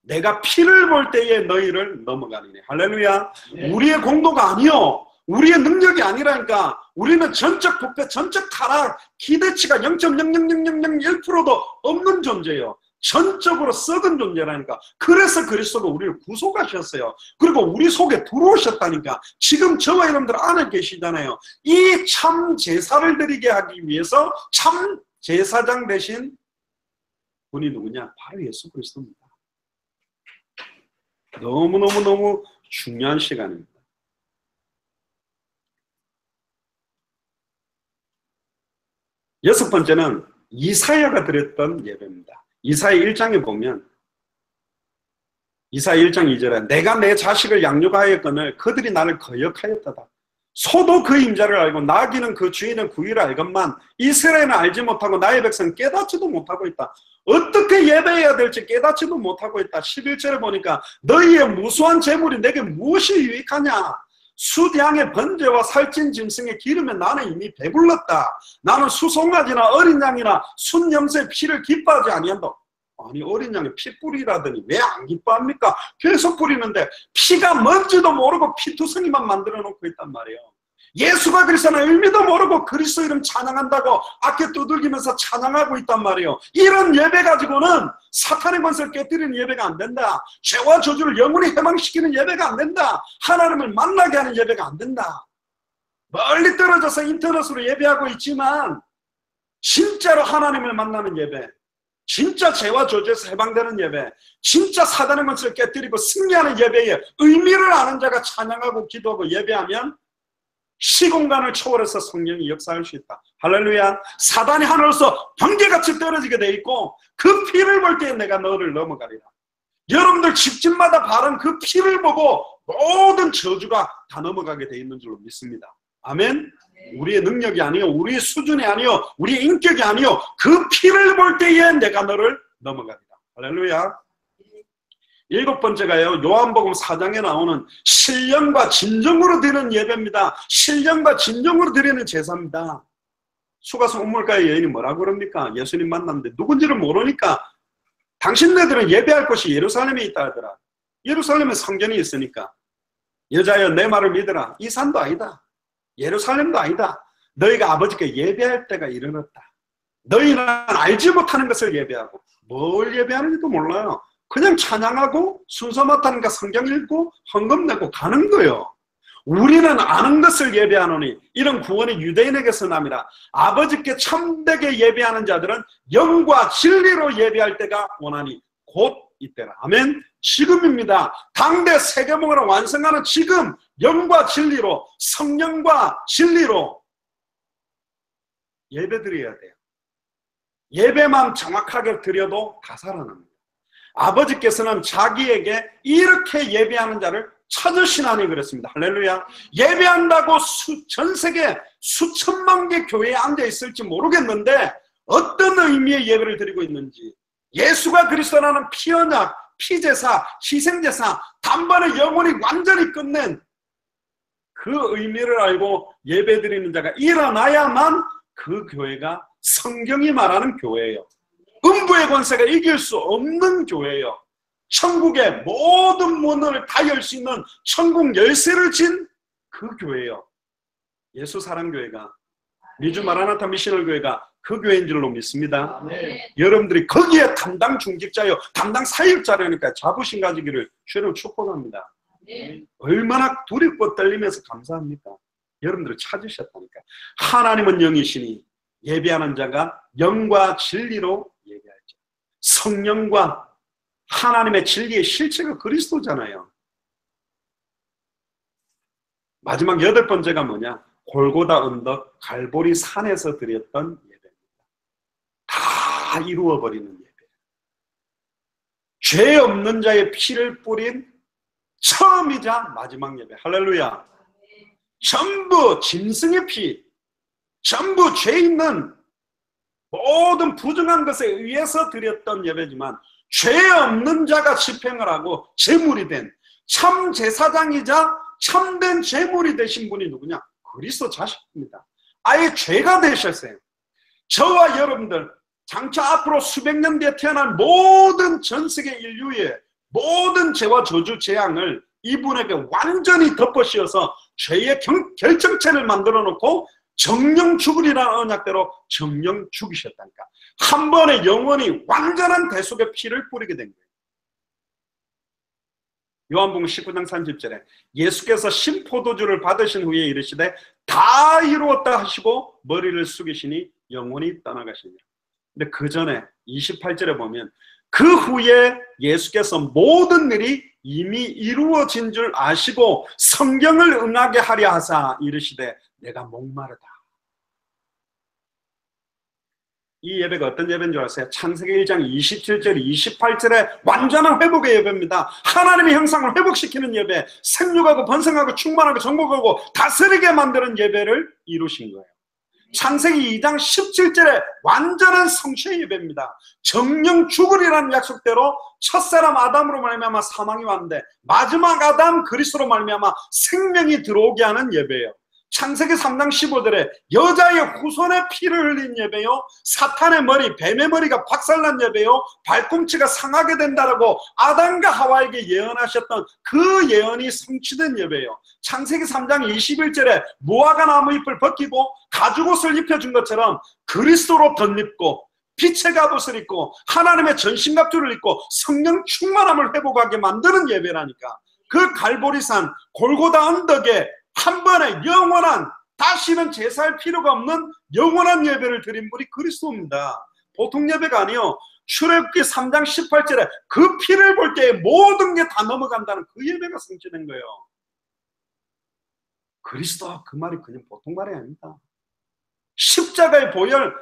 내가 피를 볼 때에 너희를 넘어가리니. 할렐루야. 네. 우리의 공도가 아니요, 우리의 능력이 아니라니까. 우리는 전적 부패, 전적 타락, 기대치가 0.00001%도 없는 존재예요. 전적으로 썩은 존재라니까. 그래서 그리스도가 우리를 구속하셨어요. 그리고 우리 속에 들어오셨다니까. 지금 저와 여러분들 안에 계시잖아요. 이 참 제사를 드리게 하기 위해서 참 제사장 대신 분이 누구냐? 바로 예수 그리스도입니다. 너무너무 중요한 시간입니다. 여섯 번째는 이사야가 드렸던 예배입니다. 이사야 1장에 보면 이사야 1장 2절에 내가 내 자식을 양육하였거늘 그들이 나를 거역하였도다. 소도 그 임자를 알고 나귀는 그 주인은 구유를 알건만 이스라엘은 알지 못하고 나의 백성은 깨닫지도 못하고 있다. 어떻게 예배해야 될지 깨닫지도 못하고 있다. 11절에 보니까 너희의 무수한 재물이 내게 무엇이 유익하냐. 숫양의 번제와 살찐 짐승의 기름에 나는 이미 배불렀다. 나는 수송아지나 어린 양이나 순염소의 피를 기뻐하지 아니한다. 아니 어린 양의 피 뿌리라더니 왜 안 기뻐합니까? 계속 뿌리는데 피가 뭔지도 모르고 피투성이만 만들어 놓고 있단 말이에요. 예수가 그리스도는 의미도 모르고 그리스도 이름 찬양한다고 어깨 두들기면서 찬양하고 있단 말이에요. 이런 예배 가지고는 사탄의 권세를 깨뜨리는 예배가 안 된다. 죄와 저주를 영원히 해방시키는 예배가 안 된다. 하나님을 만나게 하는 예배가 안 된다. 멀리 떨어져서 인터넷으로 예배하고 있지만 진짜로 하나님을 만나는 예배, 진짜 죄와 저주에서 해방되는 예배, 진짜 사단의 권세를 깨뜨리고 승리하는 예배의 의미를 아는 자가 찬양하고 기도하고 예배하면 시공간을 초월해서 성령이 역사할 수 있다. 할렐루야. 사단이 하늘에서 번개같이 떨어지게 돼 있고 그 피를 볼 때 내가 너를 넘어가리라. 여러분들 집집마다 바른 그 피를 보고 모든 저주가 다 넘어가게 돼 있는 줄로 믿습니다. 아멘. 우리의 능력이 아니요, 우리의 수준이 아니요, 우리의 인격이 아니요, 그 피를 볼 때에 내가 너를 넘어가리라. 할렐루야. 일곱 번째가요, 요한복음 4장에 나오는 신령과 진정으로 드리는 예배입니다. 신령과 진정으로 드리는 제사입니다. 수가성 운물가의 여인이 뭐라고 그럽니까? 예수님 만났는데 누군지를 모르니까 당신네들은 예배할 곳이 예루살렘에 있다 하더라. 예루살렘에 성전이 있으니까 여자여 내 말을 믿으라. 이 산도 아니다. 예루살렘도 아니다. 너희가 아버지께 예배할 때가 이르렀다. 너희는 알지 못하는 것을 예배하고 뭘 예배하는지도 몰라요. 그냥 찬양하고 순서 맡다니까 성경 읽고 헌금 내고 가는 거예요. 우리는 아는 것을 예배하노니 이런 구원이 유대인에게서 남이라. 아버지께 참되게 예배하는 자들은 영과 진리로 예배할 때가 원하니 곧 이때라. 아멘. 지금입니다. 당대 세계복음을 완성하는 지금 영과 진리로, 성령과 진리로 예배드려야 돼요. 예배만 정확하게 드려도 다 살아납니다. 아버지께서는 자기에게 이렇게 예배하는 자를 찾으시나니 그랬습니다. 할렐루야. 예배한다고 전 세계 수천만 개 교회에 앉아 있을지 모르겠는데 어떤 의미의 예배를 드리고 있는지, 예수가 그리스도라는 피언약, 피제사, 희생제사, 단번에 영원히 완전히 끝낸 그 의미를 알고 예배드리는 자가 일어나야만 그 교회가 성경이 말하는 교회예요. 음부의 권세가 이길 수 없는 교회예요. 천국의 모든 문을 다 열 수 있는 천국 열쇠를 진 그 교회예요. 예수 사랑교회가, 미주 마라나타 미셔널 교회가 그 교회인 줄로 믿습니다. 네. 여러분들이 거기에 담당 중직자요, 담당 사역자라니까 자부심 가지기를 주로 축복합니다. 네. 얼마나 두렵고 떨리면서 감사합니까? 여러분들을 찾으셨다니까. 하나님은 영이시니 예배하는 자가 영과 진리로 예배하죠. 성령과 하나님의 진리의 실체가 그리스도잖아요. 마지막 8번째가 뭐냐? 골고다 언덕 갈보리 산에서 드렸던 예배입니다. 다 이루어버리는 예배. 죄 없는 자의 피를 뿌린 처음이자 마지막 예배. 할렐루야. 전부 짐승의 피, 전부 죄 있는 모든 부정한 것에 의해서 드렸던 예배지만 죄 없는 자가 집행을 하고 제물이 된 참 제사장이자 참된 제물이 되신 분이 누구냐? 그리스도 자식입니다. 아예 죄가 되셨어요. 저와 여러분들 장차 앞으로 수백 년 뒤에 태어날 모든 전 세계 인류의 모든 죄와 저주 재앙을 이분에게 완전히 덮어씌워서 죄의 결정체를 만들어 놓고 정령 죽으리라는 언약대로 정령 죽이셨다니까. 한 번에 영원히 완전한 대속의 피를 뿌리게 된 거예요. 요한복음 19장 30절에 예수께서 신포도주를 받으신 후에 이르시되 다 이루었다 하시고 머리를 숙이시니 영원히 떠나가시니라. 근데 그 전에 28절에 보면 그 후에 예수께서 모든 일이 이미 이루어진 줄 아시고 성경을 응하게 하려 하사 이르시되 내가 목마르다. 이 예배가 어떤 예배인 줄 아세요? 창세기 1장 27절 28절에 완전한 회복의 예배입니다. 하나님의 형상을 회복시키는 예배, 생육하고 번성하고 충만하고 정복하고 다스리게 만드는 예배를 이루신 거예요. 창세기 2장 17절에 완전한 성취의 예배입니다. 정령 죽으리라는 약속대로 첫사람 아담으로 말미암아 사망이 왔는데 마지막 아담 그리스도로 말미암아 생명이 들어오게 하는 예배예요. 창세기 3장 15절에 여자의 후손의 피를 흘린 예배요, 사탄의 머리, 뱀의 머리가 박살난 예배요, 발꿈치가 상하게 된다라고 아담과 하와에게 예언하셨던 그 예언이 성취된 예배요. 창세기 3장 21절에 무화과 나무 잎을 벗기고 가죽옷을 입혀준 것처럼 그리스도로 덧입고 빛의 갑옷을 입고 하나님의 전신갑주를 입고 성령 충만함을 회복하게 만드는 예배라니까. 그 갈보리산 골고다 언덕에 한 번에 영원한, 다시는 제사할 필요가 없는 영원한 예배를 드린 분이 그리스도입니다. 보통 예배가 아니요. 출애굽기 3장 18절에 그 피를 볼 때에 모든 게 다 넘어간다는 그 예배가 성취된 거예요. 그리스도, 그 말이 그냥 보통 말이 아닙니다. 십자가의 보혈,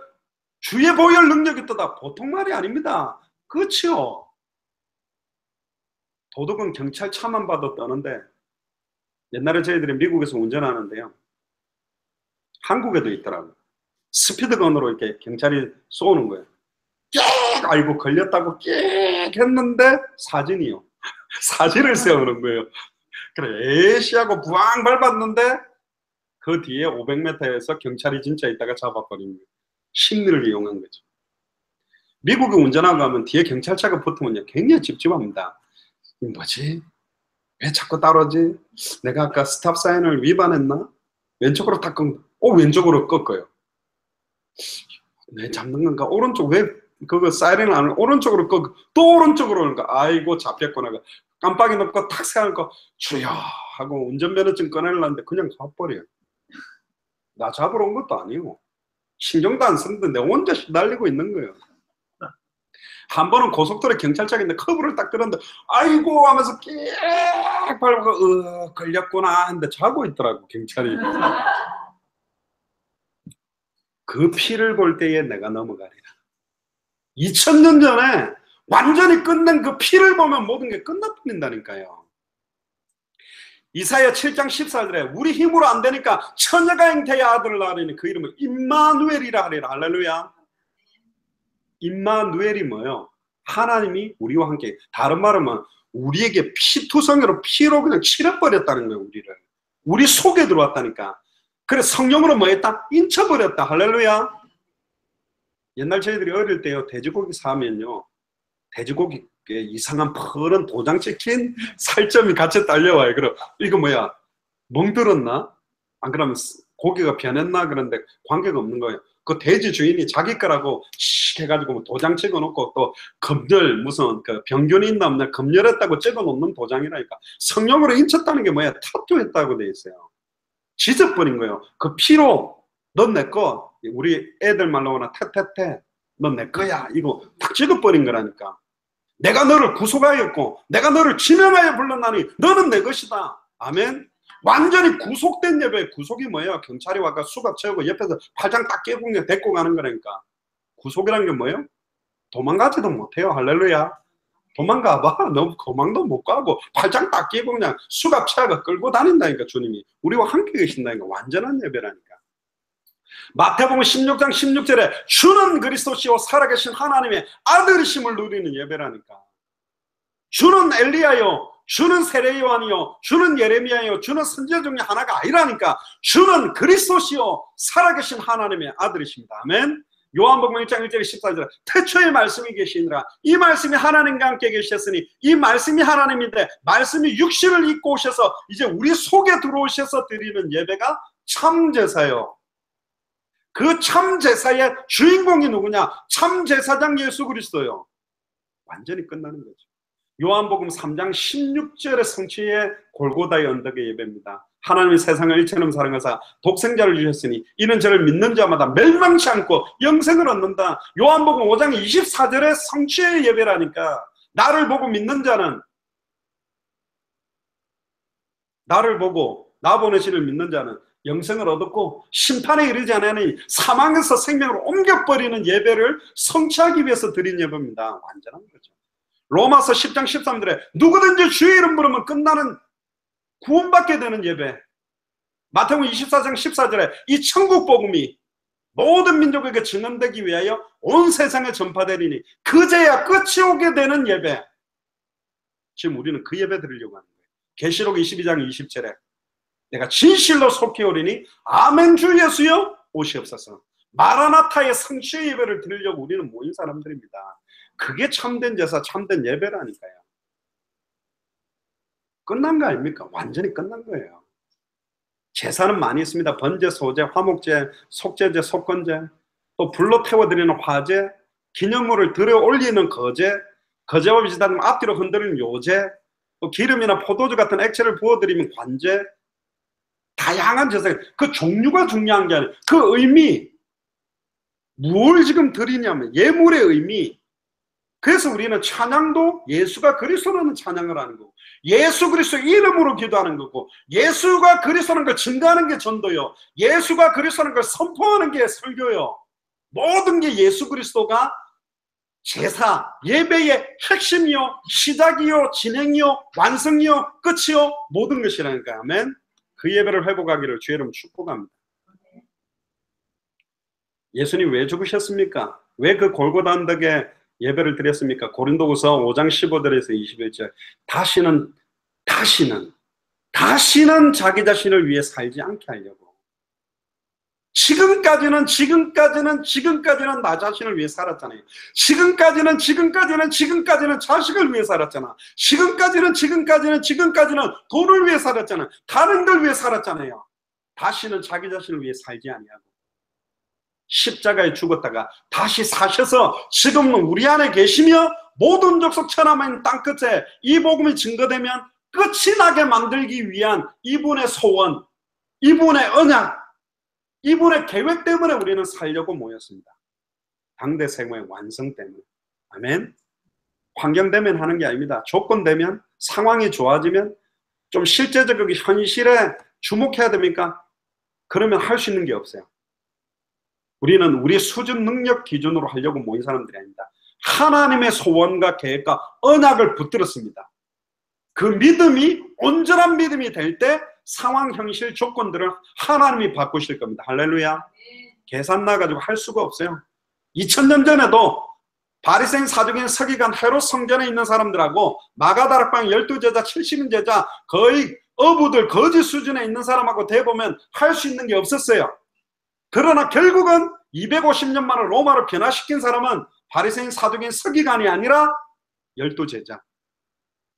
주의 보혈 능력이 있다, 보통 말이 아닙니다. 그렇지요. 도둑은 경찰 차만 봐도 떠는데, 옛날에 저희들이 미국에서 운전하는데요, 한국에도 있더라고요. 스피드건으로 이렇게 경찰이 쏘는 거예요. 끽! 아이고 걸렸다고 끽! 했는데 사진이요. 사진을 세우는 거예요. 그래 에이씨 하고 부앙 밟았는데 그 뒤에 500m에서 경찰이 진짜 있다가 잡아버린 거예요. 심리를 이용한 거죠. 미국에 운전하고 가면 뒤에 경찰차가 붙으면 굉장히 찝찝합니다. 뭐지? 왜 자꾸 따라오지? 내가 아까 스탑 사인을 위반했나? 왼쪽으로 딱 왼쪽으로 꺾어요. 내 잡는 건가? 오른쪽 왜 그거 사이렌을 안 오른쪽으로 꺾어? 또 오른쪽으로 오는가? 아이고 잡혔구나. 깜빡이 넣고 탁 세우고 주여 하고 운전면허증 꺼내려는데 그냥 가버려요. 나 잡으러 온 것도 아니고 신경도 안 쓰는데 내 혼자 시달리고 있는 거예요. 한 번은 고속도로에 경찰차가 있는데 커브를 딱 들었는데 아이고 하면서 끽 밟고 걸렸구나 했는데 자고 있더라고 경찰이. 그 피를 볼 때에 내가 넘어가리라. 2000년 전에 완전히 끝낸 그 피를 보면 모든 게 끝나버린다니까요. 이사야 7장 14절에 우리 힘으로 안 되니까 처녀가 잉태의 아들을 낳으니 그 이름을 임마누엘이라 하리라. 할렐루야. 임마누엘이 뭐예요? 하나님이 우리와 함께, 다른 말은 우리에게 피투성이로 피로 그냥 칠해버렸다는 거예요. 우리 속에 들어왔다니까. 그래서 성령으로 뭐 했다? 인쳐버렸다. 할렐루야. 옛날 저희들이 어릴 때요, 돼지고기 사면요, 돼지고기에 이상한 푸른 도장 찍힌 살점이 같이 딸려와요. 그럼 이거 뭐야? 멍들었나? 안 그러면 고기가 변했나? 그런데 관계가 없는 거예요. 그 돼지 주인이 자기 거라고 씩 해가지고 도장 찍어놓고 또 검열, 무슨 그 병균이 있나 없나 검열했다고 찍어놓는 도장이라니까. 성령으로 인쳤다는 게 뭐야? 타투했다고 돼 있어요. 지져버린 거예요. 그 피로 넌 내 거, 우리 애들 말로 하나 태태태, 넌 내 거야. 이거 탁 찍어버린 거라니까. 내가 너를 구속하였고 내가 너를 지명하여 불렀나니 너는 내 것이다. 아멘. 완전히 구속된 예배. 구속이 뭐예요? 경찰이 와서 수갑 채우고 옆에서 팔짱 딱 끼고 그냥 데리고 가는 거라니까. 구속이라는 게 뭐예요? 도망가지도 못해요. 할렐루야. 도망가봐. 너 도망도 못 가고 팔짱 딱 끼고 그냥 수갑 채워서 끌고 다닌다니까. 주님이 우리와 함께 계신다니까. 완전한 예배라니까. 마태복음 16장 16절에 주는 그리스도시요 살아계신 하나님의 아들이심을 누리는 예배라니까. 주는 엘리야요, 주는 세례 요한이요, 주는 예레미야요, 주는 선지자 중에 하나가 아니라니까. 주는 그리스도시요 살아계신 하나님의 아들이십니다. 아멘. 요한복음 1장 1절 14절 태초에 말씀이 계시니라. 이 말씀이 하나님과 함께 계셨으니 이 말씀이 하나님인데 말씀이 육신을 입고 오셔서 이제 우리 속에 들어오셔서 드리는 예배가 참제사요. 그 참제사의 주인공이 누구냐? 참제사장 예수 그리스도요. 완전히 끝나는 거죠. 요한복음 3장 16절의 성취의 골고다의 언덕의 예배입니다. 하나님이 세상을 일체처럼 사랑하사 독생자를 주셨으니 이는 저를 믿는 자마다 멸망치 않고 영생을 얻는다. 요한복음 5장 24절의 성취의 예배라니까. 나를 보고 믿는 자는, 나를 보고 나 보내시를 믿는 자는 영생을 얻었고 심판에 이르지 않으니 사망에서 생명으로 옮겨버리는 예배를 성취하기 위해서 드린 예배입니다. 완전한 거죠. 로마서 10장 13절에 누구든지 주의 이름 부르면 끝나는 구원받게 되는 예배. 마태복음 24장 14절에 이 천국 복음이 모든 민족에게 증언되기 위하여 온 세상에 전파되리니 그제야 끝이 오게 되는 예배. 지금 우리는 그 예배 드리려고 하는 거예요. 계시록 22장 20절에 내가 진실로 속히 오리니 아멘 주 예수여 오시옵소서. 마라나타의 성취의 예배를 드리려고 우리는 모인 사람들입니다. 그게 참된 제사, 참된 예배라니까요. 끝난 거 아닙니까? 완전히 끝난 거예요. 제사는 많이 있습니다. 번제, 소제, 화목제, 속제제, 속건제, 또 불로 태워드리는 화제, 기념물을 들어 올리는 거제, 거제와 비슷한 앞뒤로 흔들리는 요제, 또 기름이나 포도주 같은 액체를 부어드리면 관제, 다양한 제사, 그 종류가 중요한 게 아니에요. 그 의미, 뭘 지금 드리냐면 예물의 의미. 그래서 우리는 찬양도 예수가 그리스도라는 찬양을 하는 거고, 예수 그리스도 이름으로 기도하는 거고, 예수가 그리스도라는 걸 증거하는 게 전도요, 예수가 그리스도라는 걸 선포하는 게 설교요. 모든 게 예수 그리스도가 제사, 예배의 핵심이요, 시작이요, 진행이요, 완성이요, 끝이요, 모든 것이라니까요. 아멘. 그 예배를 회복하기를 주의 이름으로 축복합니다. 예수님 왜 죽으셨습니까? 왜 그 골고다 언덕에 예배를 드렸습니까? 고린도후서 5장 15절에서 21절 다시는 자기 자신을 위해 살지 않게 하려고. 지금까지는 나 자신을 위해 살았잖아요. 지금까지는 자식을 위해 살았잖아. 지금까지는 돈을 위해 살았잖아. 다른 걸 위해 살았잖아요. 다시는 자기 자신을 위해 살지 아니하고 십자가에 죽었다가 다시 사셔서 지금은 우리 안에 계시며 모든 족속 천하만 땅끝에 이 복음이 증거되면 끝이 나게 만들기 위한 이분의 소원, 이분의 언약, 이분의 계획 때문에 우리는 살려고 모였습니다. 당대 생활의 완성 때문에. 아멘. 환경 되면 하는 게 아닙니다. 조건 되면, 상황이 좋아지면, 좀 실제적으로 현실에 주목해야 됩니까? 그러면 할 수 있는 게 없어요. 우리는 우리 수준 능력 기준으로 하려고 모인 사람들이 아닙니다. 하나님의 소원과 계획과 언약을 붙들었습니다. 그 믿음이 온전한 믿음이 될 때 상황, 현실, 조건들을 하나님이 바꾸실 겁니다. 할렐루야. 계산 나가지고 할 수가 없어요. 2000년 전에도 바리새인, 사두개인, 서기관, 헤롯 성전에 있는 사람들하고 마가다락방 12제자, 70인 제자, 거의 어부들, 거지 수준에 있는 사람하고 대보면 할 수 있는 게 없었어요. 그러나 결국은 250년 만에 로마를 변화시킨 사람은 바리새인, 사두개인, 서기관이 아니라 12제자,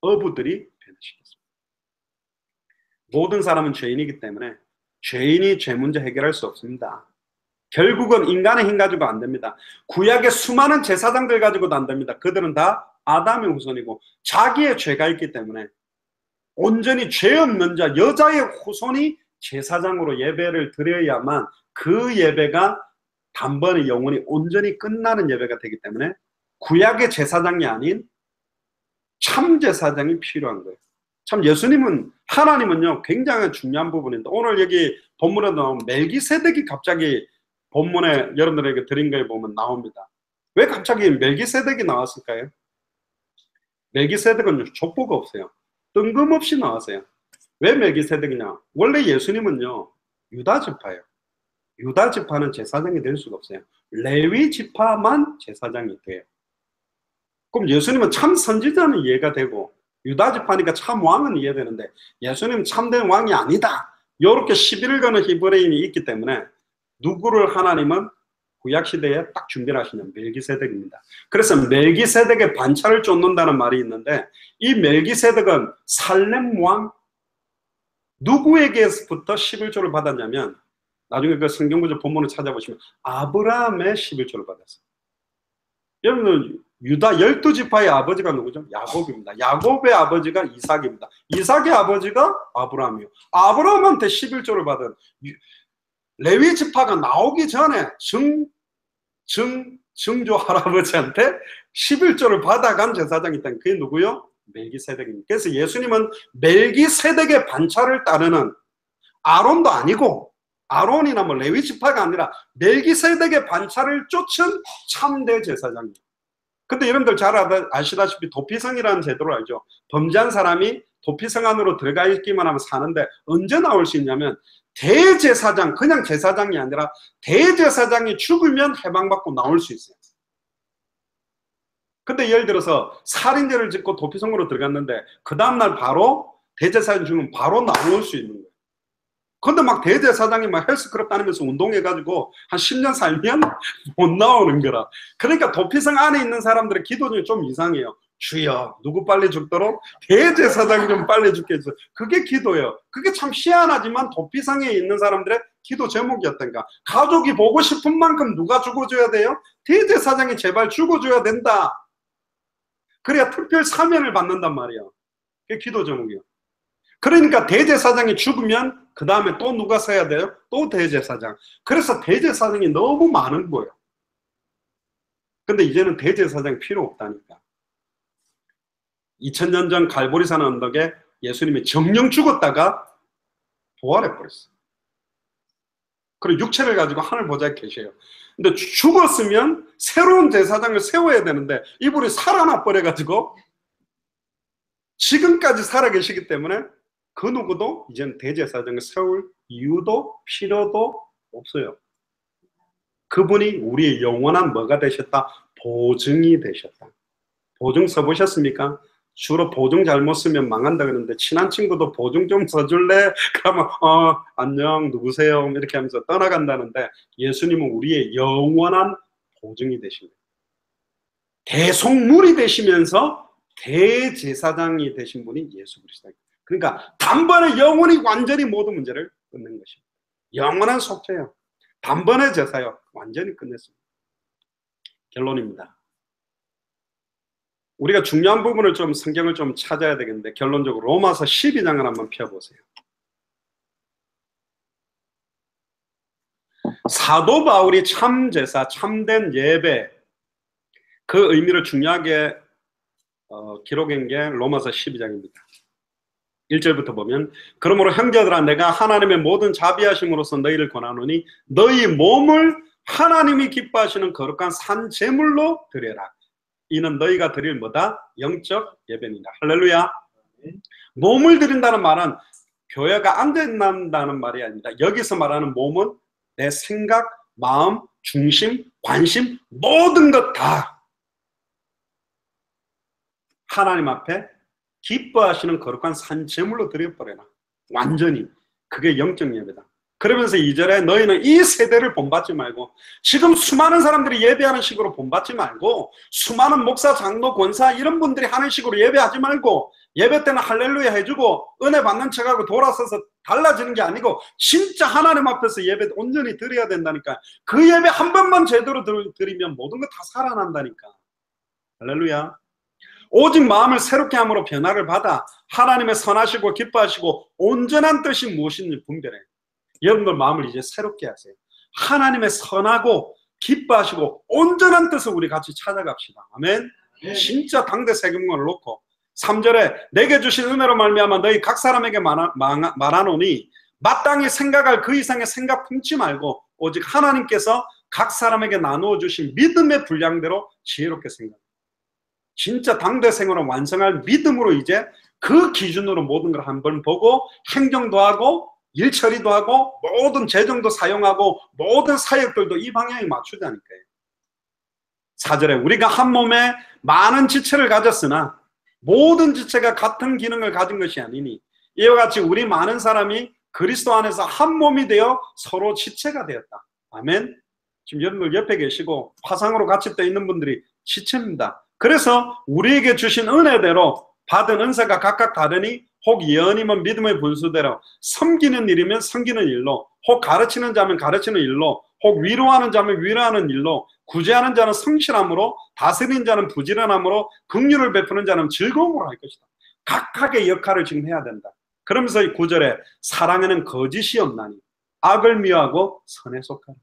어부들이 변화시켰습니다. 모든 사람은 죄인이기 때문에 죄인이 죄 문제 해결할 수 없습니다. 결국은 인간의 힘 가지고 안 됩니다. 구약의 수많은 제사장들 가지고도 안 됩니다. 그들은 다 아담의 후손이고 자기의 죄가 있기 때문에 온전히 죄 없는 자, 여자의 후손이 제사장으로 예배를 드려야만 그 예배가 단번에 영원히 온전히 끝나는 예배가 되기 때문에 구약의 제사장이 아닌 참 제사장이 필요한 거예요. 참 예수님은, 하나님은요 굉장히 중요한 부분인데, 오늘 여기 본문에 나온 멜기세덱이 갑자기 본문에 여러분들에게 드린 거에 보면 나옵니다. 왜 갑자기 멜기세덱이 나왔을까요? 멜기세덱은 족보가 없어요. 뜬금없이 나왔어요. 왜 멜기세덱이냐? 원래 예수님은요 유다 지파예요. 유다 지파는 제사장이 될 수가 없어요. 레위 지파만 제사장이 돼요. 그럼 예수님은 참 선지자는 이해가 되고, 유다 지파니까 참 왕은 이해되는데, 예수님은 참된 왕이 아니다, 이렇게 시비를 거는 히브리인이 있기 때문에 누구를 하나님은 구약시대에 딱 준비를 하시냐? 멜기세덱입니다. 그래서 멜기세덱의 반차를 쫓는다는 말이 있는데, 이 멜기세덱은 살렘 왕 누구에게부터 11조를 받았냐면, 나중에 그 성경구절 본문을 찾아보시면 아브라함의 11조를 받았어요. 여러분은 유다 12지파의 아버지가 누구죠? 야곱입니다. 야곱의 아버지가 이삭입니다. 이삭의 아버지가 아브라함이요. 아브라함한테 11조를 받은 레위 지파가 나오기 전에 증조 할아버지한테 11조를 받아간 제사장이 있다는, 그게 누구요? 멜기세덱입니다. 그래서 예수님은 멜기세덱의 반차를 따르는, 아론도 아니고, 아론이나 뭐 레위 지파가 아니라 멜기세덱의 반차를 쫓은 참대 제사장입니다. 근데 여러분들 잘 아시다시피 도피성이라는 제도를 알죠? 범죄한 사람이 도피성 안으로 들어가 있기만 하면 사는데, 언제 나올 수 있냐면 대제사장, 그냥 제사장이 아니라 대제사장이 죽으면 해방받고 나올 수 있어요. 근데 예를 들어서 살인죄를 짓고 도피성으로 들어갔는데 그 다음날 바로 대제사장 죽으면 바로 나올 수 있는 거예요. 근데 막 대제사장이 막 헬스클럽 다니면서 운동해가지고 한 10년 살면 못 나오는 거라. 그러니까 도피성 안에 있는 사람들의 기도 중에 좀 이상해요. 주여, 누구 빨리 죽도록 대제사장 좀 빨리 죽게 해주세요. 그게 기도예요. 그게 참 희한하지만 도피성에 있는 사람들의 기도 제목이었던가. 가족이 보고 싶은 만큼 누가 죽어줘야 돼요? 대제사장이 제발 죽어줘야 된다. 그래야 특별 사면을 받는단 말이에요. 그게 기도 제목이에요. 그러니까 대제사장이 죽으면 그 다음에 또 누가 서야 돼요? 또 대제사장. 그래서 대제사장이 너무 많은 거예요. 근데 이제는 대제사장이 필요 없다니까. 2000년 전 갈보리산 언덕에 예수님이 정령 죽었다가 부활해버렸어요. 그리고 육체를 가지고 하늘 보좌에 계셔요. 근데 죽었으면 새로운 제사장을 세워야 되는데 이분이 살아나 버려가지고 지금까지 살아계시기 때문에 그 누구도 이제는 대제사장을 세울 이유도 필요도 없어요. 그분이 우리의 영원한 뭐가 되셨다? 보증이 되셨다. 보증 써보셨습니까? 주로 보증 잘못 쓰면 망한다 그러는데, 친한 친구도 보증 좀 써줄래? 그러면 안녕 누구세요? 이렇게 하면서 떠나간다는데, 예수님은 우리의 영원한 보증이 되신 거예요. 대속물이 되시면서 대제사장이 되신 분이 예수 그리스도입니다. 그러니까 단번에 영원히 완전히 모든 문제를 끝낸 것입니다. 영원한 속죄요. 단번에 제사요. 완전히 끝냈습니다. 결론입니다. 우리가 중요한 부분을 좀 성경을 좀 찾아야 되겠는데, 결론적으로 로마서 12장을 한번 펴보세요. 사도 바울이 참 제사, 참된 예배, 그 의미를 중요하게 기록한 게 로마서 12장입니다. 1절부터 보면, 그러므로 형제들아 내가 하나님의 모든 자비하심으로써 너희를 권하노니 너희 몸을 하나님이 기뻐하시는 거룩한 산 제물로 드려라. 이는 너희가 드릴 뭐다? 영적 예배입니다. 할렐루야. 몸을 드린다는 말은 교회가 안 된다는 말이 아닙니다. 여기서 말하는 몸은 내 생각, 마음, 중심, 관심, 모든 것 다 하나님 앞에 기뻐하시는 거룩한 산 제물로 드려버려라. 완전히. 그게 영적 예배다. 그러면서 2절에 너희는 이 세대를 본받지 말고, 지금 수많은 사람들이 예배하는 식으로 본받지 말고, 수많은 목사, 장로, 권사 이런 분들이 하는 식으로 예배하지 말고, 예배 때는 할렐루야 해주고 은혜 받는 척하고 돌아서서 달라지는 게 아니고 진짜 하나님 앞에서 예배 온전히 드려야 된다니까. 그 예배 한 번만 제대로 드리면 모든 거 다 살아난다니까. 할렐루야. 오직 마음을 새롭게 함으로 변화를 받아 하나님의 선하시고 기뻐하시고 온전한 뜻이 무엇인지 분별해. 여러분들 마음을 이제 새롭게 하세요. 하나님의 선하고 기뻐하시고 온전한 뜻을 우리 같이 찾아갑시다. 아멘. 진짜 당대 세금을 놓고 3절에 내게 주신 은혜로 말미암아 너희 각 사람에게 말하노니 마땅히 생각할 그 이상의 생각 품지 말고 오직 하나님께서 각 사람에게 나누어 주신 믿음의 분량대로 지혜롭게 생각합니다. 진짜 당대 생활을 완성할 믿음으로 이제 그 기준으로 모든 걸 한번 보고 행정도 하고 일처리도 하고 모든 재정도 사용하고 모든 사역들도 이 방향에 맞추자니까요. 4절에 우리가 한 몸에 많은 지체를 가졌으나 모든 지체가 같은 기능을 가진 것이 아니니 이와 같이 우리 많은 사람이 그리스도 안에서 한 몸이 되어 서로 지체가 되었다. 아멘. 지금 여러분들 옆에 계시고 화상으로 같이 떠 있는 분들이 지체입니다. 그래서 우리에게 주신 은혜대로 받은 은사가 각각 다르니 혹 예언이면 믿음의 분수대로, 섬기는 일이면 섬기는 일로, 혹 가르치는 자면 가르치는 일로, 혹 위로하는 자면 위로하는 일로, 구제하는 자는 성실함으로, 다스리는 자는 부지런함으로, 긍휼을 베푸는 자는 즐거움으로 할 것이다. 각각의 역할을 지금 해야 된다. 그러면서 이 9절에 사랑에는 거짓이 없나니 악을 미워하고 선에 속하라.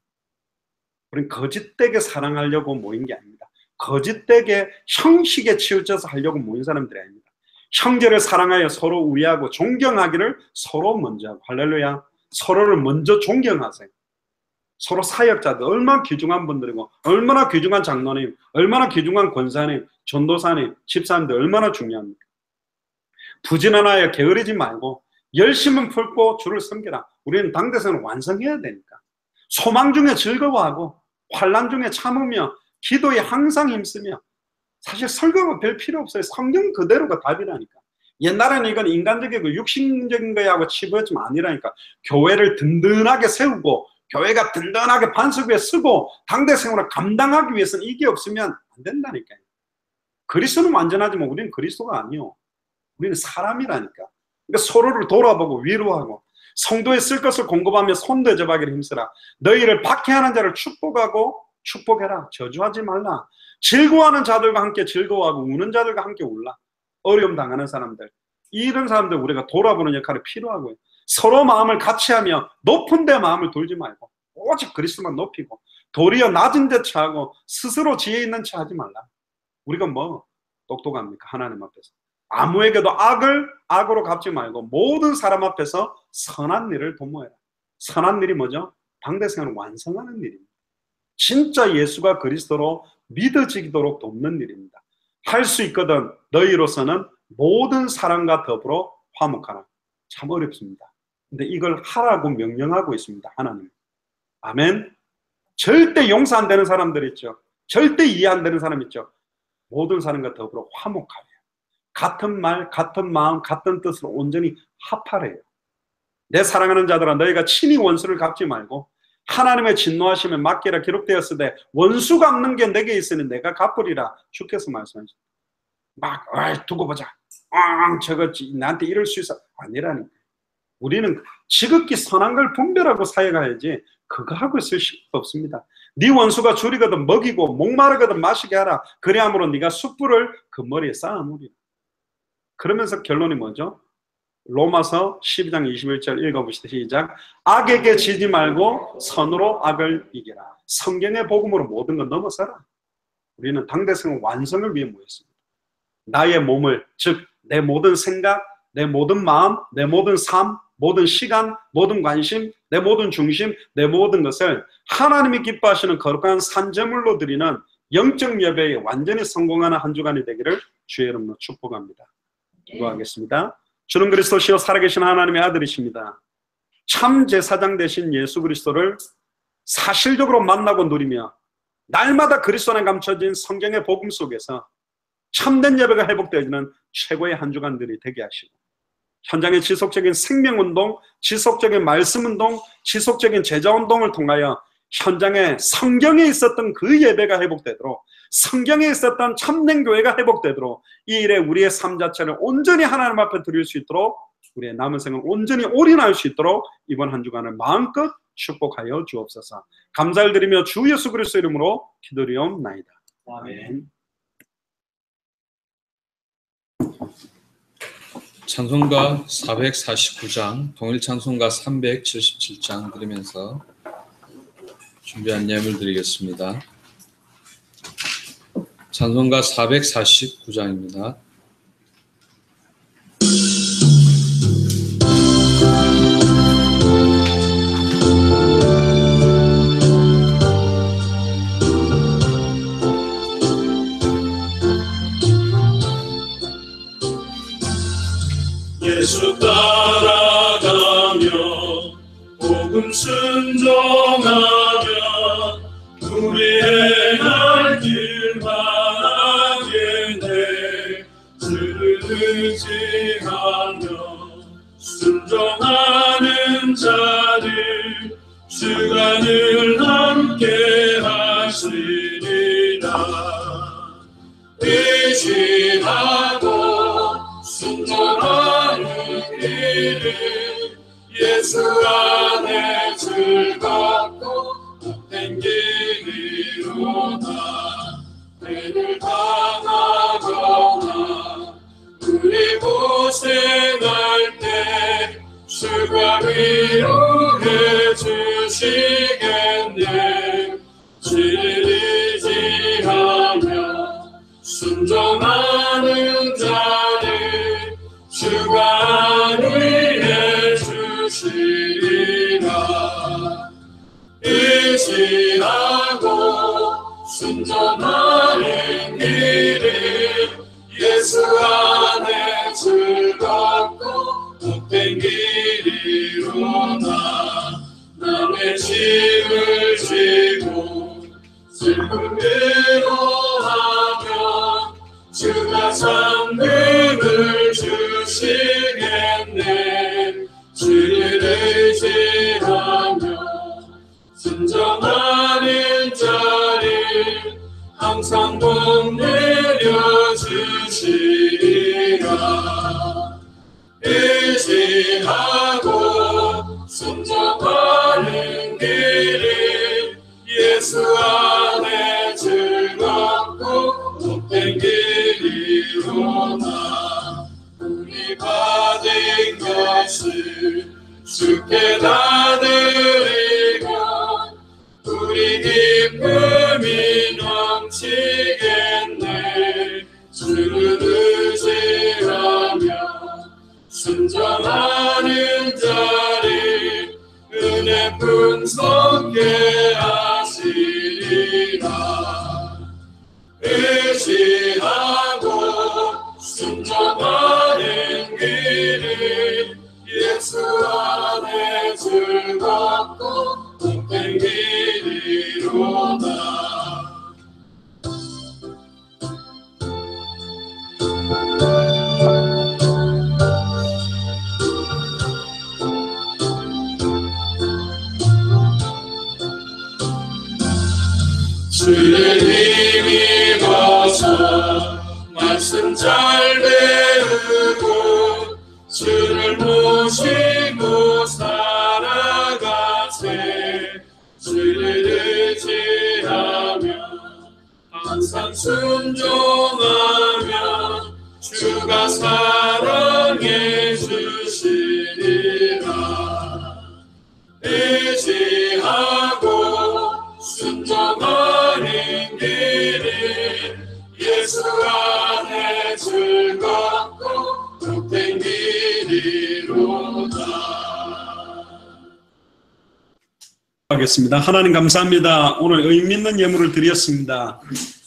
우리는 거짓되게 사랑하려고 모인 게 아닙니다. 거짓되게 형식에 치우쳐서 하려고 모인 사람들이 아닙니다. 형제를 사랑하여 서로 우애하고 존경하기를 서로 먼저 하고, 할렐루야. 서로를 먼저 존경하세요. 서로 사역자들 얼마나 귀중한 분들이고 얼마나 귀중한 장로님, 얼마나 귀중한 권사님, 전도사님, 집사님들 얼마나 중요합니까? 부지런하여 게으르지 말고 열심은 풀고 주를 섬기라. 우리는 당대생을 완성해야 되니까. 소망 중에 즐거워하고 환난 중에 참으며 기도에 항상 힘쓰며. 사실 설교가 별 필요 없어요. 성경 그대로가 답이라니까. 옛날에는 이건 인간적이고 육신적인 거하고 치부였지만 아니라니까. 교회를 든든하게 세우고 교회가 든든하게 반석 위에 쓰고 당대 생활을 감당하기 위해서는 이게 없으면 안 된다니까요. 그리스도는 완전하지만 우리는 그리스도가 아니요. 우리는 사람이라니까. 그러니까 서로를 돌아보고 위로하고 성도에 쓸 것을 공급하며 손대접하기를 힘쓰라. 너희를 박해하는 자를 축복하고 축복해라. 저주하지 말라. 즐거워하는 자들과 함께 즐거워하고 우는 자들과 함께 울라. 어려움 당하는 사람들, 이런 사람들 우리가 돌아보는 역할이 필요하고요. 서로 마음을 같이 하며 높은 데 마음을 돌지 말고 오직 그리스도만 높이고 도리어 낮은 데 처하고 스스로 지혜 있는 체 하지 말라. 우리가 뭐 똑똑합니까? 하나님 앞에서. 아무에게도 악을 악으로 갚지 말고 모든 사람 앞에서 선한 일을 도모해라. 선한 일이 뭐죠? 당대생활을 완성하는 일입니다. 진짜 예수가 그리스도로 믿어지도록 돕는 일입니다. 할 수 있거든 너희로서는 모든 사람과 더불어 화목하라. 참 어렵습니다. 근데 이걸 하라고 명령하고 있습니다. 하나님. 아멘. 절대 용서 안 되는 사람들 있죠. 절대 이해 안 되는 사람 있죠. 모든 사람과 더불어 화목하래요. 같은 말, 같은 마음, 같은 뜻으로 온전히 합하래요. 내 사랑하는 자들아 너희가 친히 원수를 갚지 말고 하나님의 진노하심에 맡기라. 기록되었으되 원수 갚는 게 내게 있으니 내가 갚으리라. 주께서 말씀하십니다. 막 두고 보자. 저거 나한테 이럴 수 있어. 아니라니까. 우리는 지극히 선한 걸 분별하고 사역해야지 그거 하고 있을 수 없습니다. 네 원수가 줄이거든 먹이고 목마르거든 마시게 하라. 그래야므로 네가 숯불을 그 머리에 쌓아놓으리라. 그러면서 결론이 뭐죠? 로마서 12장 21절 읽어보시다. 시작. 악에게 지지 말고 선으로 악을 이기라. 성경의 복음으로 모든 건 넘어서라. 우리는 당대생 완성을 위해 모였습니다. 나의 몸을, 즉 내 모든 생각, 내 모든 마음, 내 모든 삶, 모든 시간, 모든 관심, 내 모든 중심, 내 모든 것을 하나님이 기뻐하시는 거룩한 산제물로 드리는 영적 예배에 완전히 성공하는 한 주간이 되기를 주의 이름으로 축복합니다. 기도하겠습니다. 주는 그리스도시요 살아계신 하나님의 아들이십니다. 참 제사장 되신 예수 그리스도를 사실적으로 만나고 누리며 날마다 그리스도 안에 감춰진 성경의 복음 속에서 참된 예배가 회복되어지는 최고의 한 주간들이 되게 하시고 현장의 지속적인 생명운동, 지속적인 말씀운동, 지속적인 제자운동을 통하여 현장에 성경에 있었던 그 예배가 회복되도록 성경에 있었던 참된 교회가 회복되도록 이 일에 우리의 삶 자체를 온전히 하나님 앞에 드릴 수 있도록 우리의 남은 생을 온전히 올인할 수 있도록 이번 한 주간을 마음껏 축복하여 주옵소서. 감사를 드리며 주 예수 그리스도 이름으로 기도리옵나이다. 아멘. 찬송가 449장, 동일 찬송가 377장 들으면서 준비한 예물 드리겠습니다. 찬송가 449장입니다. 순종하며 우리 행할 길 바라게 돼 주를 의지하며 순종하는 자를 주가 늘 함께 하시리라. 의지하고 순종하는 길을 예수 안에 즐겁고 복된 길이로다. 배를 당하거나 우리 고생할 때 주가 위로해 주시겠네. 주를 의지하며 순종하는 자를 주가 안위해 주시리라. 의지하고 순종하는 길을 예수 안에 즐겁고 복된 길이로다. 남의 짐을 지고 슬픔으로 하며 주가 상급을 주시겠네. 주를 의지하며 순종하는 자를 항상 복 내려주시리라. 의지하고 순종하는 길을 예수 안에 즐겁고 복된 길이로다. 우리 받은 것을 주께 다 드리면 우리 기쁨이 넘치겠네. 주를 의지하며 순종하는 자를 은혜 풍성케 하시리라. 의지하고 순종하는 길을 예수 안에 즐겁고 복된 길이로다. 주를 힘입어서 말씀 잘 배우고 주를 모시고 살아가세. 주를 의지하며 항상 순종하며 주가 사랑해 주시리라. 의지하고 순종하는 길을 예수 안에 즐겁고 복된 길이로다. 하겠습니다. 하나님 감사합니다. 오늘 의미 있는 예물을 드렸습니다.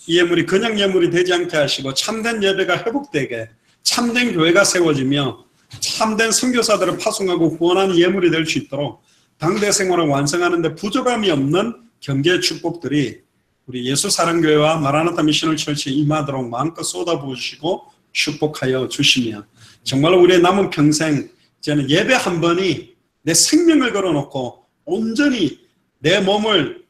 이 예물이 그냥 예물이 되지 않게 하시고 참된 예배가 회복되게, 참된 교회가 세워지며 참된 선교사들을 파송하고 구원하는 예물이 될 수 있도록 당대 생활을 완성하는 데 부족함이 없는 경계의 축복들이 우리 예수사랑교회와 마라나타 미션을 철치에 임하도록 마음껏 쏟아부으시고 축복하여 주시며 정말로 우리의 남은 평생 이제는 예배 한 번이 내 생명을 걸어놓고 온전히 내 몸을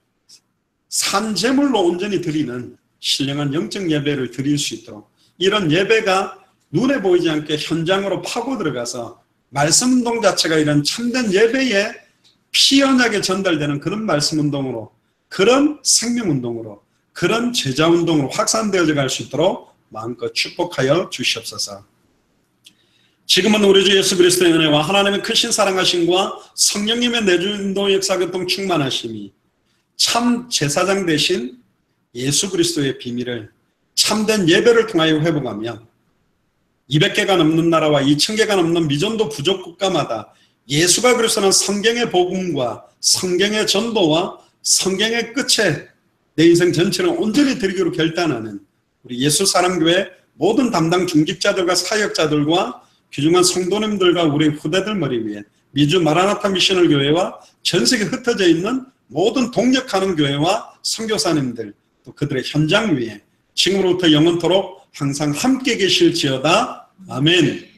산제물로 온전히 드리는 신령한 영적 예배를 드릴 수 있도록 이런 예배가 눈에 보이지 않게 현장으로 파고 들어가서 말씀운동 자체가 이런 참된 예배에 피연하게 전달되는 그런 말씀운동으로, 그런 생명운동으로, 그런 제자운동으로 확산되어져 갈 수 있도록 마음껏 축복하여 주시옵소서. 지금은 우리 주 예수 그리스도의 은혜와 하나님의 크신 사랑하심과 성령님의 내주인도 역사교통 충만하심이 참 제사장 대신 예수 그리스도의 비밀을 참된 예배를 통하여 회복하며 200개가 넘는 나라와 2000개가 넘는 미전도 부족 국가마다 예수가 그리스도는 성경의 복음과 성경의 전도와 성경의 끝에 내 인생 전체를 온전히 드리기로 결단하는 우리 예수사랑교회 모든 담당 중직자들과 사역자들과 귀중한 성도님들과 우리 후대들 머리 위에 미주 마라나타 미셔널 교회와 전 세계 흩어져 있는 모든 동력하는 교회와 선교사님들 또 그들의 현장 위에 지금으로부터 영원토록 항상 함께 계실지어다. 아멘.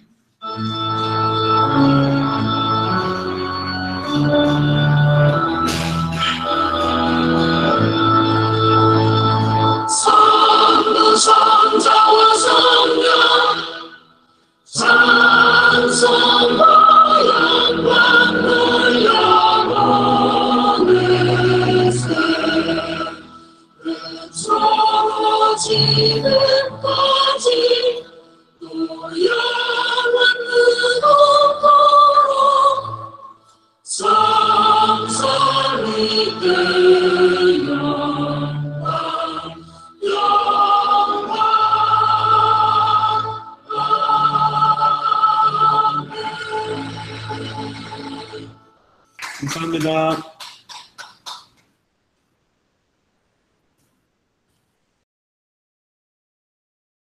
성부 성자와 성령 찬송과 영광을 영원히 세워지는